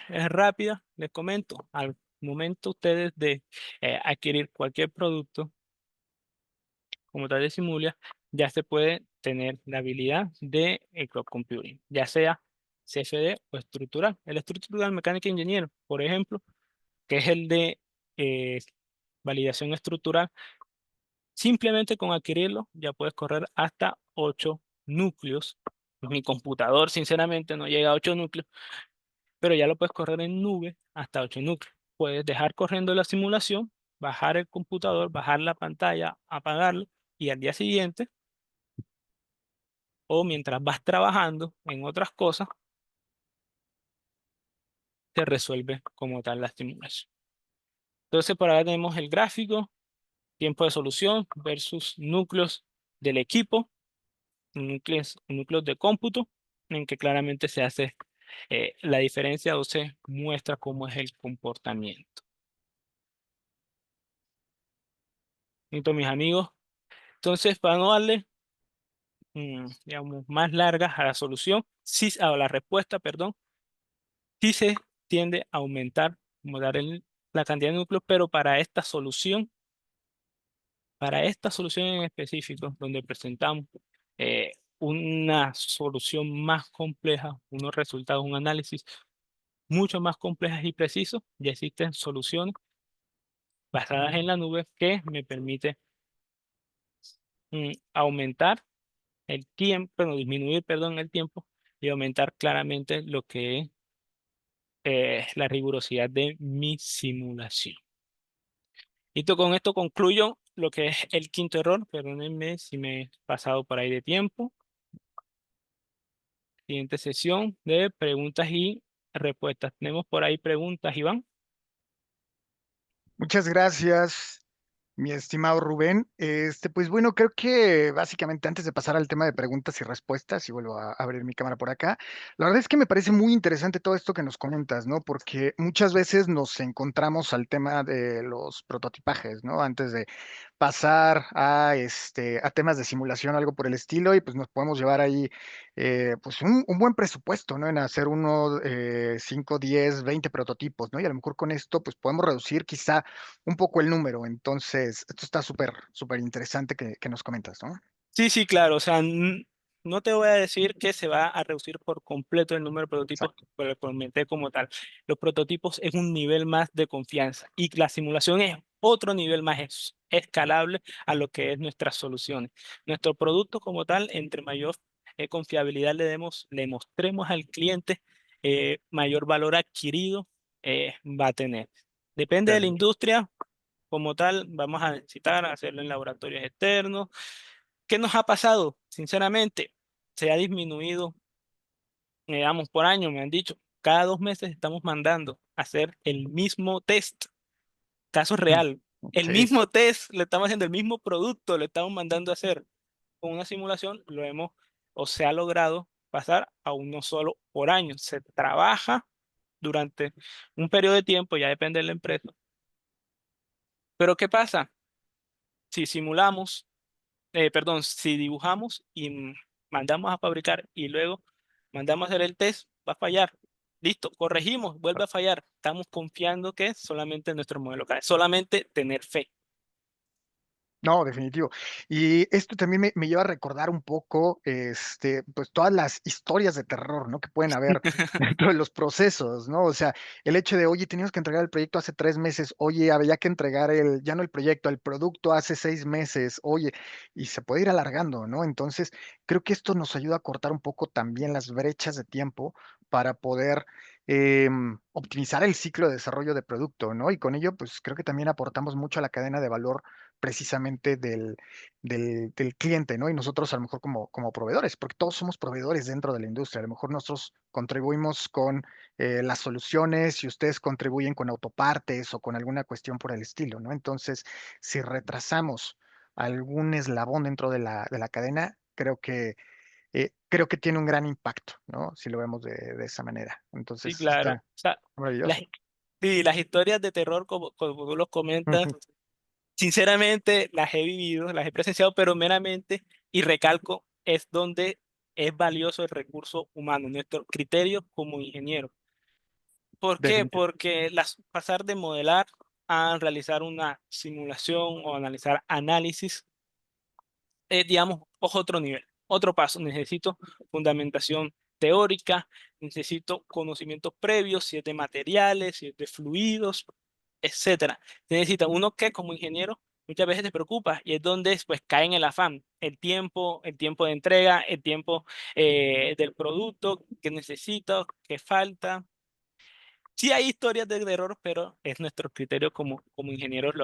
rápida, les comento, al momento ustedes de adquirir cualquier producto como tal de Simulia, ya se puede tener la habilidad de cloud computing, ya sea CFD o estructural. El estructural Mechanical Engineer, por ejemplo, que es el de eh, validación estructural, simplemente con adquirirlo ya puedes correr hasta 8 núcleos. Mi computador, sinceramente, no llega a 8 núcleos, pero ya lo puedes correr en nube hasta 8 núcleos. Puedes dejar corriendo la simulación bajar el computador, bajar la pantalla, apagarlo y al día siguiente o mientras vas trabajando en otras cosas, se resuelve como tal la estimulación. Entonces, por acá tenemos el gráfico, tiempo de solución versus núcleos del equipo, núcleos de cómputo, en que claramente se hace la diferencia o se muestra cómo es el comportamiento. Listo, mis amigos. Entonces, para no darle, digamos, más largas a la solución, sí, a la respuesta, perdón, sí se tiende a aumentar, como dar la cantidad de núcleos, pero para esta solución en específico, donde presentamos una solución más compleja, unos resultados, un análisis mucho más complejas y precisos, ya existen soluciones basadas en la nube que me permite aumentar el tiempo, bueno, disminuir, perdón, el tiempo y aumentar claramente lo que es la rigurosidad de mi simulación. Con esto concluyo lo que es el quinto error. Perdónenme si me he pasado por ahí de tiempo. Siguiente sesión de preguntas y respuestas. Tenemos por ahí preguntas, Iván. Muchas gracias, mi estimado Rubén. Pues bueno, creo que básicamente antes de pasar al tema de preguntas y respuestas, y vuelvo a abrir mi cámara por acá, la verdad es que me parece muy interesante todo esto que nos comentas, ¿no? Porque muchas veces nos encontramos al tema de los prototipajes, ¿no? Antes de pasar a temas de simulación, algo por el estilo, y pues nos podemos llevar ahí pues un buen presupuesto, ¿no? En hacer unos 5, 10, 20 prototipos, ¿no? Y a lo mejor con esto pues podemos reducir quizá un poco el número. Entonces, esto está súper, súper interesante que nos comentas, ¿no? Sí, sí, claro. O sea, no te voy a decir que se va a reducir por completo el número de prototipos, Exacto. pero comenté como tal. Los prototipos es un nivel más de confianza y la simulación es otro nivel más escalable a lo que es nuestras soluciones. Nuestro producto como tal, entre mayor confiabilidad le mostremos al cliente, mayor valor adquirido va a tener. Depende de la Excelente. industria como tal, vamos a necesitar hacerlo en laboratorios externos. ¿Qué nos ha pasado? Sinceramente, se ha disminuido, digamos, por año, me han dicho. Cada 2 meses estamos mandando a hacer el mismo test, caso Mm. real. El Sí, mismo test, le estamos haciendo el mismo producto, le estamos mandando a hacer con una simulación, lo hemos o se ha logrado pasar a uno solo por año. Se trabaja durante un periodo de tiempo, ya depende de la empresa. Pero ¿qué pasa? Si simulamos perdón, si dibujamos y mandamos a fabricar y luego mandamos a hacer el test, va a fallar. Listo, corregimos, vuelve a fallar. Estamos confiando que solamente en nuestro modelo cae, solamente tener fe. no, definitivo. Y esto también me lleva a recordar un poco, pues todas las historias de terror, ¿no? Que pueden haber dentro de los procesos, ¿no? O sea, el hecho de, oye, teníamos que entregar el proyecto hace 3 meses, oye, había que entregar ya no el proyecto, el producto hace 6 meses, oye, y se puede ir alargando, ¿no? Entonces, creo que esto nos ayuda a cortar un poco también las brechas de tiempo para poder optimizar el ciclo de desarrollo de producto, ¿no? Y con ello, pues creo que también aportamos mucho a la cadena de valor precisamente del cliente, ¿no? Y nosotros a lo mejor como proveedores, porque todos somos proveedores dentro de la industria. A lo mejor nosotros contribuimos con las soluciones y ustedes contribuyen con autopartes o con alguna cuestión por el estilo, ¿no? Entonces, si retrasamos algún eslabón dentro de la cadena, creo que tiene un gran impacto, ¿no? Si lo vemos de esa manera. Sí, Entonces, claro. O está sea, las, maravilloso. sí, las historias de terror, como tú los comentas, sinceramente las he vivido, las he presenciado, pero meramente, y recalco, es donde es valioso el recurso humano, nuestro criterio como ingeniero. ¿Por qué? Definitivo. Porque pasar de modelar a realizar una simulación o analizar análisis es, digamos, otro nivel, otro paso. Necesito fundamentación teórica, necesito conocimientos previos, si es de materiales, si es de fluidos, etcétera. Se necesita uno que como ingeniero muchas veces te preocupa y es donde pues cae en el afán, el tiempo de entrega, el tiempo del producto que necesito, que falta. Sí hay historias de error, pero es nuestro criterio como ingenieros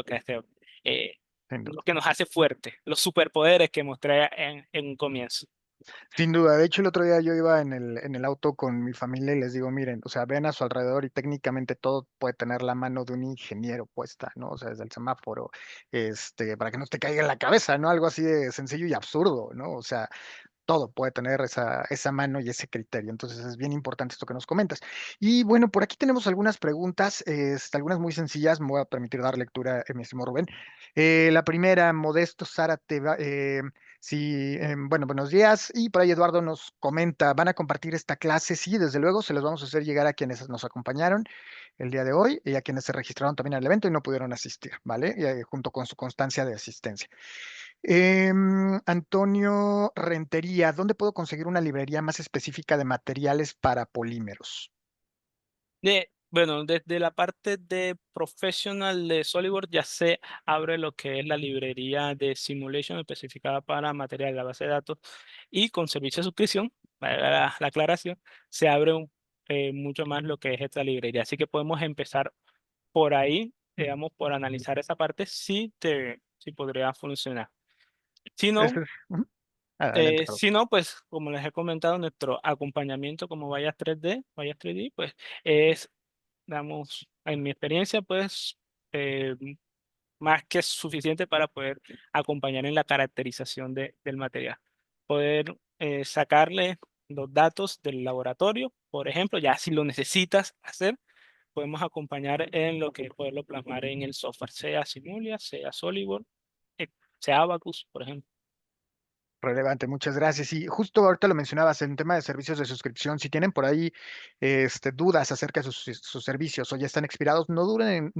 eh, Sin duda. lo que nos hace fuertes, los superpoderes que mostré en un comienzo. Sin duda. De hecho, el otro día yo iba en el auto con mi familia y les digo, miren, o sea, ven a su alrededor y técnicamente todo puede tener la mano de un ingeniero puesta, ¿no? O sea, desde el semáforo, para que no te caiga en la cabeza, ¿no? Algo así de sencillo y absurdo, ¿no? O sea, todo puede tener esa mano y ese criterio. Entonces es bien importante esto que nos comentas. Y bueno, por aquí tenemos algunas preguntas, algunas muy sencillas. Me voy a permitir dar lectura, mi estimado Rubén. La primera, Modesto Zárate, sí, bueno, buenos días. Y por ahí Eduardo nos comenta, ¿van a compartir esta clase? Sí, desde luego, se los vamos a hacer llegar a quienes nos acompañaron el día de hoy y a quienes se registraron también al evento y no pudieron asistir, ¿vale? Junto con su constancia de asistencia. Antonio Rentería, ¿dónde puedo conseguir una librería más específica de materiales para polímeros? Bueno, desde la parte de professional de SolidWorks ya se abre lo que es la librería de simulation especificada para material de la base de datos y con servicio de suscripción, valga la aclaración, se abre mucho más lo que es esta librería. Así que podemos empezar por ahí, digamos, por analizar esa parte, si podría funcionar. Si no, Ese es, ujú. Adelante, perdón. si no, pues como les he comentado, nuestro acompañamiento como Vallas 3D, pues es, digamos, en mi experiencia, pues eh, más que suficiente para poder acompañar en la caracterización del material. Poder sacarle los datos del laboratorio, por ejemplo, ya si lo necesitas hacer, podemos acompañar en lo que es poderlo plasmar en el software, sea Simulia, sea SolidWorks, eh, sea Abacus, por ejemplo. Relevante, muchas gracias. Y justo ahorita lo mencionabas en tema de servicios de suscripción. Si tienen por ahí dudas acerca de sus servicios o ya están expirados, no duden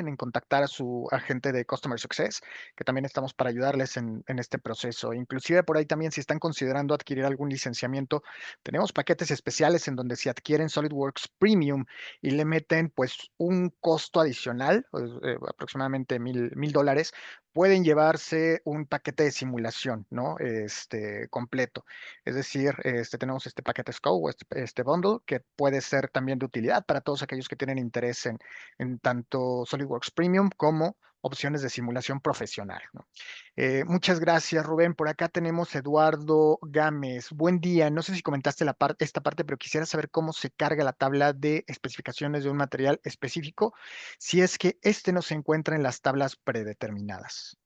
en contactar a su agente de Customer Success, que también estamos para ayudarles en este proceso. Inclusive por ahí también, si están considerando adquirir algún licenciamiento, tenemos paquetes especiales en donde si adquieren SolidWorks Premium y le meten pues un costo adicional, aproximadamente mil dólares, pueden llevarse un paquete de simulación, ¿no? Completo. Es decir, tenemos este paquete Scope, o este bundle, que puede ser también de utilidad para todos aquellos que tienen interés en tanto SolidWorks Premium como opciones de simulación profesional, ¿no? Muchas gracias, Rubén. Por acá tenemos Eduardo Gámez. Buen día. No sé si comentaste esta parte, pero quisiera saber cómo se carga la tabla de especificaciones de un material específico si es que este no se encuentra en las tablas predeterminadas.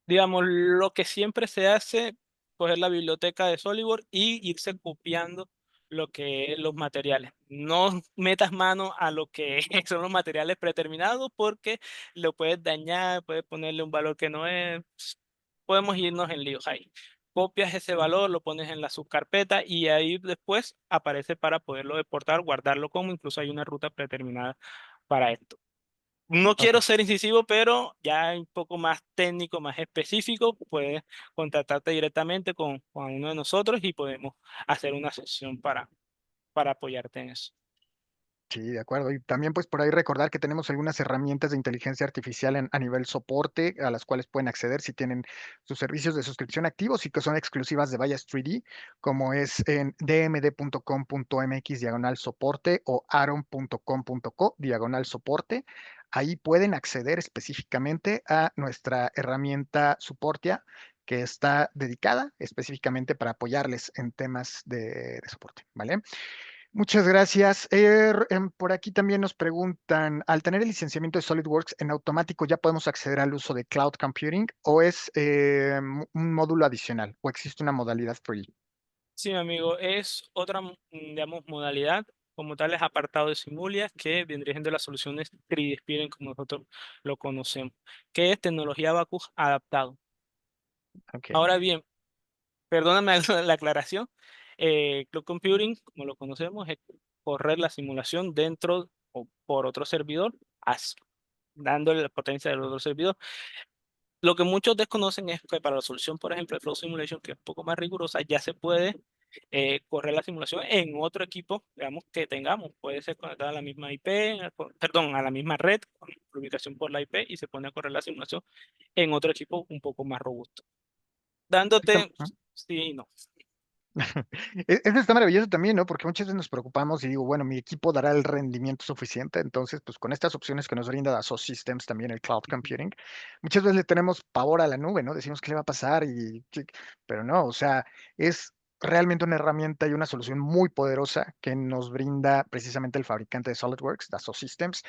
Digamos, lo que siempre se hace, coger la biblioteca de SolidWorks y irse copiando lo que es los materiales. No metas mano a lo que son los materiales predeterminados porque lo puedes dañar, puedes ponerle un valor que no es. Podemos irnos en líos ahí. Copias ese valor, lo pones en la subcarpeta y ahí después aparece para poderlo exportar, guardarlo como incluso hay una ruta predeterminada para esto. No Ok. quiero ser incisivo, pero ya un poco más técnico, más específico, puedes contactarte directamente con uno de nosotros y podemos hacer una sesión para apoyarte en eso. Sí, de acuerdo. Y también pues por ahí recordar que tenemos algunas herramientas de inteligencia artificial a nivel soporte a las cuales pueden acceder si tienen sus servicios de suscripción activos y que son exclusivas de Bayas 3D, como es en dmd.com.mx/soporte o aaron.com.co/soporte. Ahí pueden acceder específicamente a nuestra herramienta Soportia, que está dedicada específicamente para apoyarles en temas de soporte, ¿vale? Muchas gracias. Por aquí también nos preguntan, al tener el licenciamiento de SolidWorks, ¿en automático ya podemos acceder al uso de cloud computing o es un módulo adicional o existe una modalidad free? Sí, amigo, es otra, digamos, modalidad. Como tal, es apartado de Simulia, que vendría siendo las soluciones 3D Experience como nosotros lo conocemos, que es tecnología Abacus adaptado. Ok. Ahora bien, perdóname la aclaración. Cloud Computing, como lo conocemos, es correr la simulación dentro o por otro servidor, dándole la potencia del otro servidor. Lo que muchos desconocen es que para la solución, por ejemplo, de Flow Simulation, que es un poco más rigurosa, ya se puede correr la simulación en otro equipo, digamos, que tengamos. Puede ser conectada a la misma IP, perdón, a la misma red, con ubicación por la IP, y se pone a correr la simulación en otro equipo un poco más robusto. Perfecto. Dándote, sí y no. Eso está maravilloso también, ¿no? Porque muchas veces nos preocupamos y digo, bueno, mi equipo dará el rendimiento suficiente. Entonces, pues con estas opciones que nos brinda Dassault Systems, también el cloud Ujú. computing, muchas veces le tenemos pavor a la nube, ¿no? Decimos qué le va a pasar pero no, o sea, es realmente una herramienta y una solución muy poderosa que nos brinda precisamente el fabricante de SolidWorks, Dassault Systems,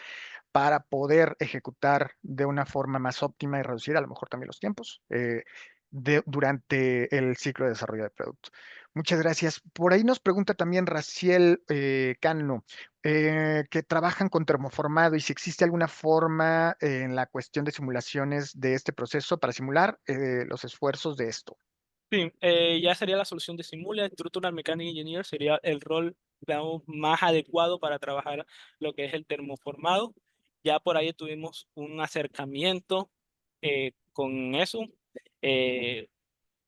para poder ejecutar de una forma más óptima y reducir a lo mejor también los tiempos durante el ciclo de desarrollo de producto. Muchas gracias. Por ahí nos pregunta también Raciel Cano, que trabajan con termoformado y si existe alguna forma en la cuestión de simulaciones de este proceso para simular los esfuerzos de esto. Sí, ya sería la solución de Simula. Structural Mechanic Engineer sería el rol, digamos, más adecuado para trabajar lo que es el termoformado. Ya por ahí tuvimos un acercamiento con eso. Eh,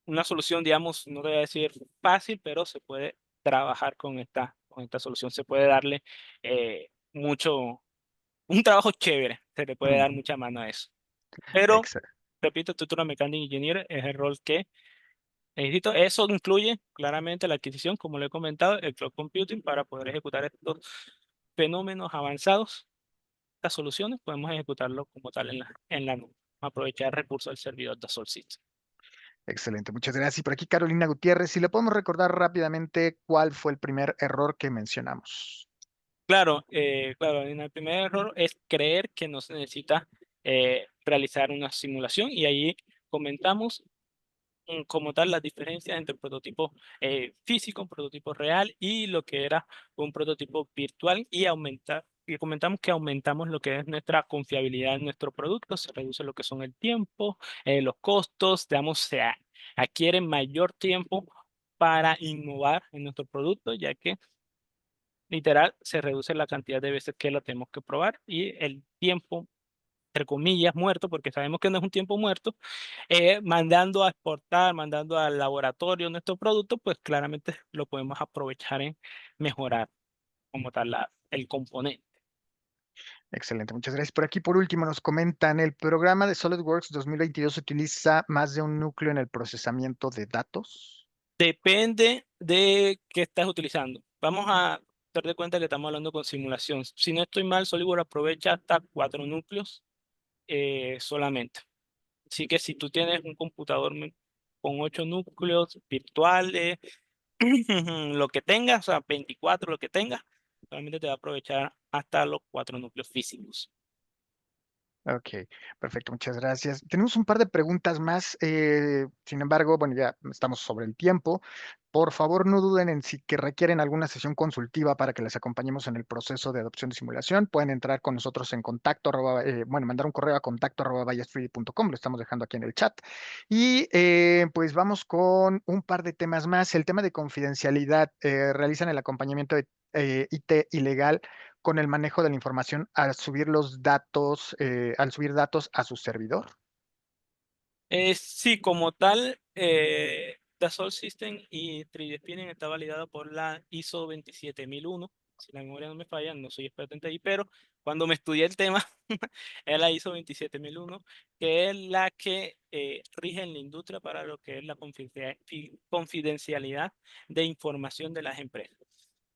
una solución, digamos, no te voy a decir fácil, pero se puede trabajar con esta solución. Se puede darle mucho, un trabajo chévere. Se le puede Mm, dar mucha mano a eso. Pero, Excelente. repito, Structural Mechanic Engineer es el rol que necesito. Eso incluye claramente la adquisición, como le he comentado, el cloud computing para poder ejecutar estos fenómenos avanzados. Estas soluciones podemos ejecutarlo como tal en la nube. Aprovechar recursos del servidor de SolSys. Excelente, muchas gracias. Y por aquí Carolina Gutiérrez, si le podemos recordar rápidamente cuál fue el primer error que mencionamos. Claro, claro, en el primer error es creer que no se necesita realizar una simulación y ahí comentamos como tal las diferencias entre prototipo físico, un prototipo real y lo que era un prototipo virtual y comentamos que aumentamos lo que es nuestra confiabilidad en nuestro producto, se reduce lo que son el tiempo, los costos, digamos, adquiere mayor tiempo para innovar en nuestro producto, ya que literal se reduce la cantidad de veces que lo tenemos que probar y el tiempo, entre comillas, muerto, porque sabemos que no es un tiempo muerto, mandando a exportar, mandando al laboratorio nuestro producto, pues claramente lo podemos aprovechar en mejorar como tal el componente. Excelente, muchas gracias. Por aquí, por último, nos comentan, el programa de SolidWorks 2022 utiliza más de un núcleo en el procesamiento de datos. Depende de qué estás utilizando. Vamos a dar de cuenta que estamos hablando con simulación. Si no estoy mal, SolidWorks aprovecha hasta 4 núcleos solamente. Así que si tú tienes un computador con 8 núcleos virtuales, lo que tengas, o sea, 24, lo que tengas, solamente te va a aprovechar hasta los 4 núcleos físicos. Ok, perfecto, muchas gracias. Tenemos un par de preguntas más, sin embargo, bueno, ya estamos sobre el tiempo. Por favor, no duden en si que requieren alguna sesión consultiva para que les acompañemos en el proceso de adopción de simulación. Pueden entrar con nosotros en contacto, bueno, mandar un correo a contacto@vallas3d.com, lo estamos dejando aquí en el chat. Y pues vamos con un par de temas más. El tema de confidencialidad, realizan el acompañamiento de IT ilegal con el manejo de la información al subir los datos, al subir datos a su servidor. Sí, como tal, Dassault System y 3D Spinning está validado por la ISO 27001. Si la memoria no me falla, no soy experto en TI, pero cuando me estudié el tema, es la ISO 27001, que es la que rige en la industria para lo que es la confidencialidad de información de las empresas.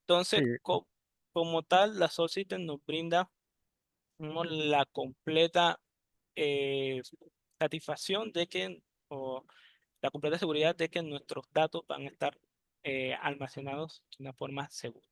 Entonces, Sí, como tal, la Dassault System nos brinda la completa eh, satisfacción de que, o la completa seguridad de que nuestros datos van a estar almacenados de una forma segura.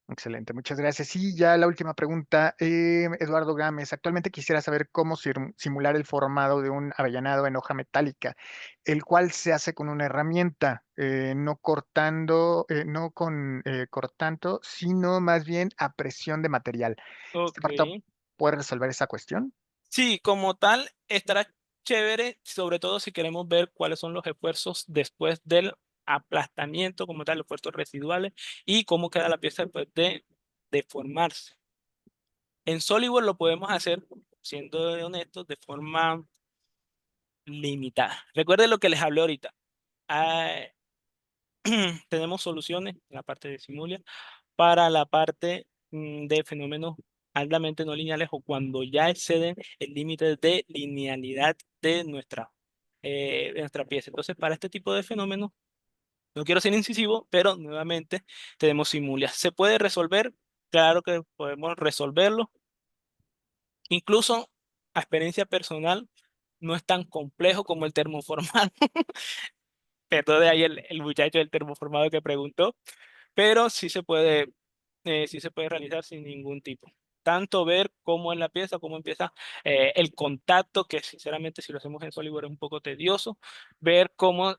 excelente, muchas gracias. Y ya la última pregunta, Eduardo Gámez, actualmente quisiera saber cómo simular el formado de un avellanado en hoja metálica, el cual se hace con una herramienta, no cortando, no con cortando, sino más bien a presión de material. ¿Este Ok. apartado puede resolver esa cuestión? Sí, como tal, estará chévere, sobre todo si queremos ver cuáles son los esfuerzos después del aplastamiento, como tal, los esfuerzos residuales y cómo queda la pieza después de deformarse. En SolidWorks lo podemos hacer, siendo honestos, de forma limitada. Recuerden lo que les hablé ahorita. Ah, tenemos soluciones en la parte de Simulia para la parte de fenómenos altamente no lineales o cuando ya exceden el límite de linealidad de nuestra pieza. Entonces, para este tipo de fenómenos, No quiero ser incisivo, pero nuevamente tenemos Simulia. ¿Se puede resolver? Claro que podemos resolverlo. Incluso a experiencia personal no es tan complejo como el termoformado. Perdón de ahí el muchacho del termoformado que preguntó, pero sí se puede realizar sin ningún tipo. Tanto ver cómo es la pieza, cómo empieza el contacto, que sinceramente si lo hacemos en SolidWorks es un poco tedioso, ver cómo,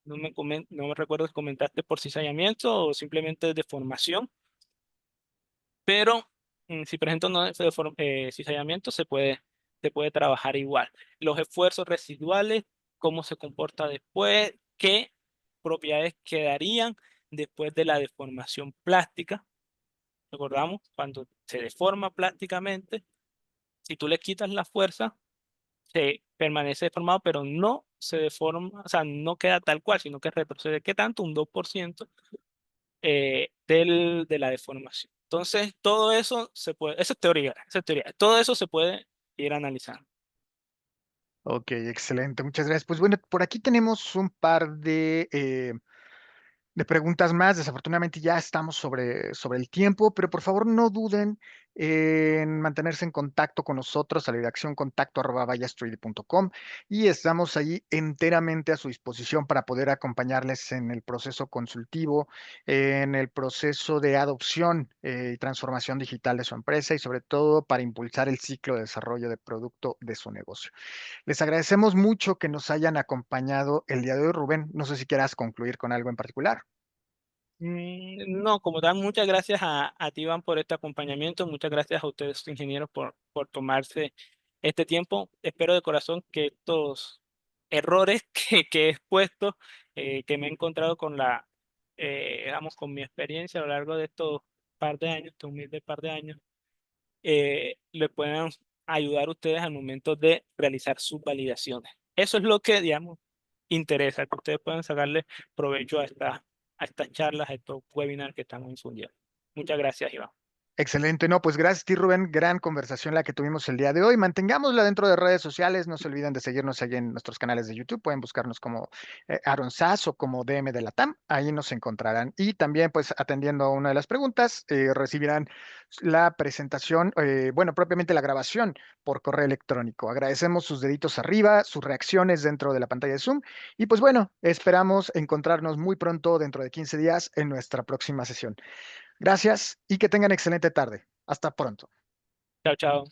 no me recuerdo si comentaste por cizallamiento o simplemente deformación, pero si por ejemplo no es cizallamiento, se puede trabajar igual. Los esfuerzos residuales, cómo se comporta después, qué propiedades quedarían después de la deformación plástica. Recordamos, cuando se deforma plásticamente, si tú le quitas la fuerza, se permanece deformado, pero no se deforma, o sea, no queda tal cual, sino que retrocede. ¿Qué tanto? Un 2% de la deformación. Entonces, todo eso se puede, esa es teoría, todo eso se puede ir analizando. Ok, excelente, muchas gracias. Pues bueno, por aquí tenemos un par de preguntas más. Desafortunadamente ya estamos sobre el tiempo, pero por favor no duden en mantenerse en contacto con nosotros a la dirección contacto@vallastrade.com y estamos ahí enteramente a su disposición para poder acompañarles en el proceso consultivo, en el proceso de adopción y transformación digital de su empresa y sobre todo para impulsar el ciclo de desarrollo de producto de su negocio. Les agradecemos mucho que nos hayan acompañado el día de hoy, Rubén. No sé si quieras concluir con algo en particular. No, como tal, muchas gracias a ti, Iván, por este acompañamiento. Muchas gracias a ustedes, ingenieros, por tomarse este tiempo. Espero de corazón que estos errores que he expuesto, que me he encontrado con digamos, con mi experiencia a lo largo de estos par de años, estos humildes par de años, le puedan ayudar a ustedes al momento de realizar sus validaciones. Eso es lo que, digamos, interesa, que ustedes puedan sacarle provecho a estas charlas, a estos webinars que estamos infundiendo. Muchas gracias, Iván. Excelente, no, pues gracias a ti, Rubén. Gran conversación la que tuvimos el día de hoy. Mantengámosla dentro de redes sociales. No se olviden de seguirnos ahí en nuestros canales de YouTube. Pueden buscarnos como Aaron Sass o como DM de la TAM. Ahí nos encontrarán. Y también, pues, atendiendo a una de las preguntas, recibirán la presentación, bueno, propiamente la grabación por correo electrónico. Agradecemos sus deditos arriba, sus reacciones dentro de la pantalla de Zoom. Y pues bueno, esperamos encontrarnos muy pronto, dentro de 15 días, en nuestra próxima sesión. Gracias y que tengan excelente tarde. Hasta pronto. Chao, chao.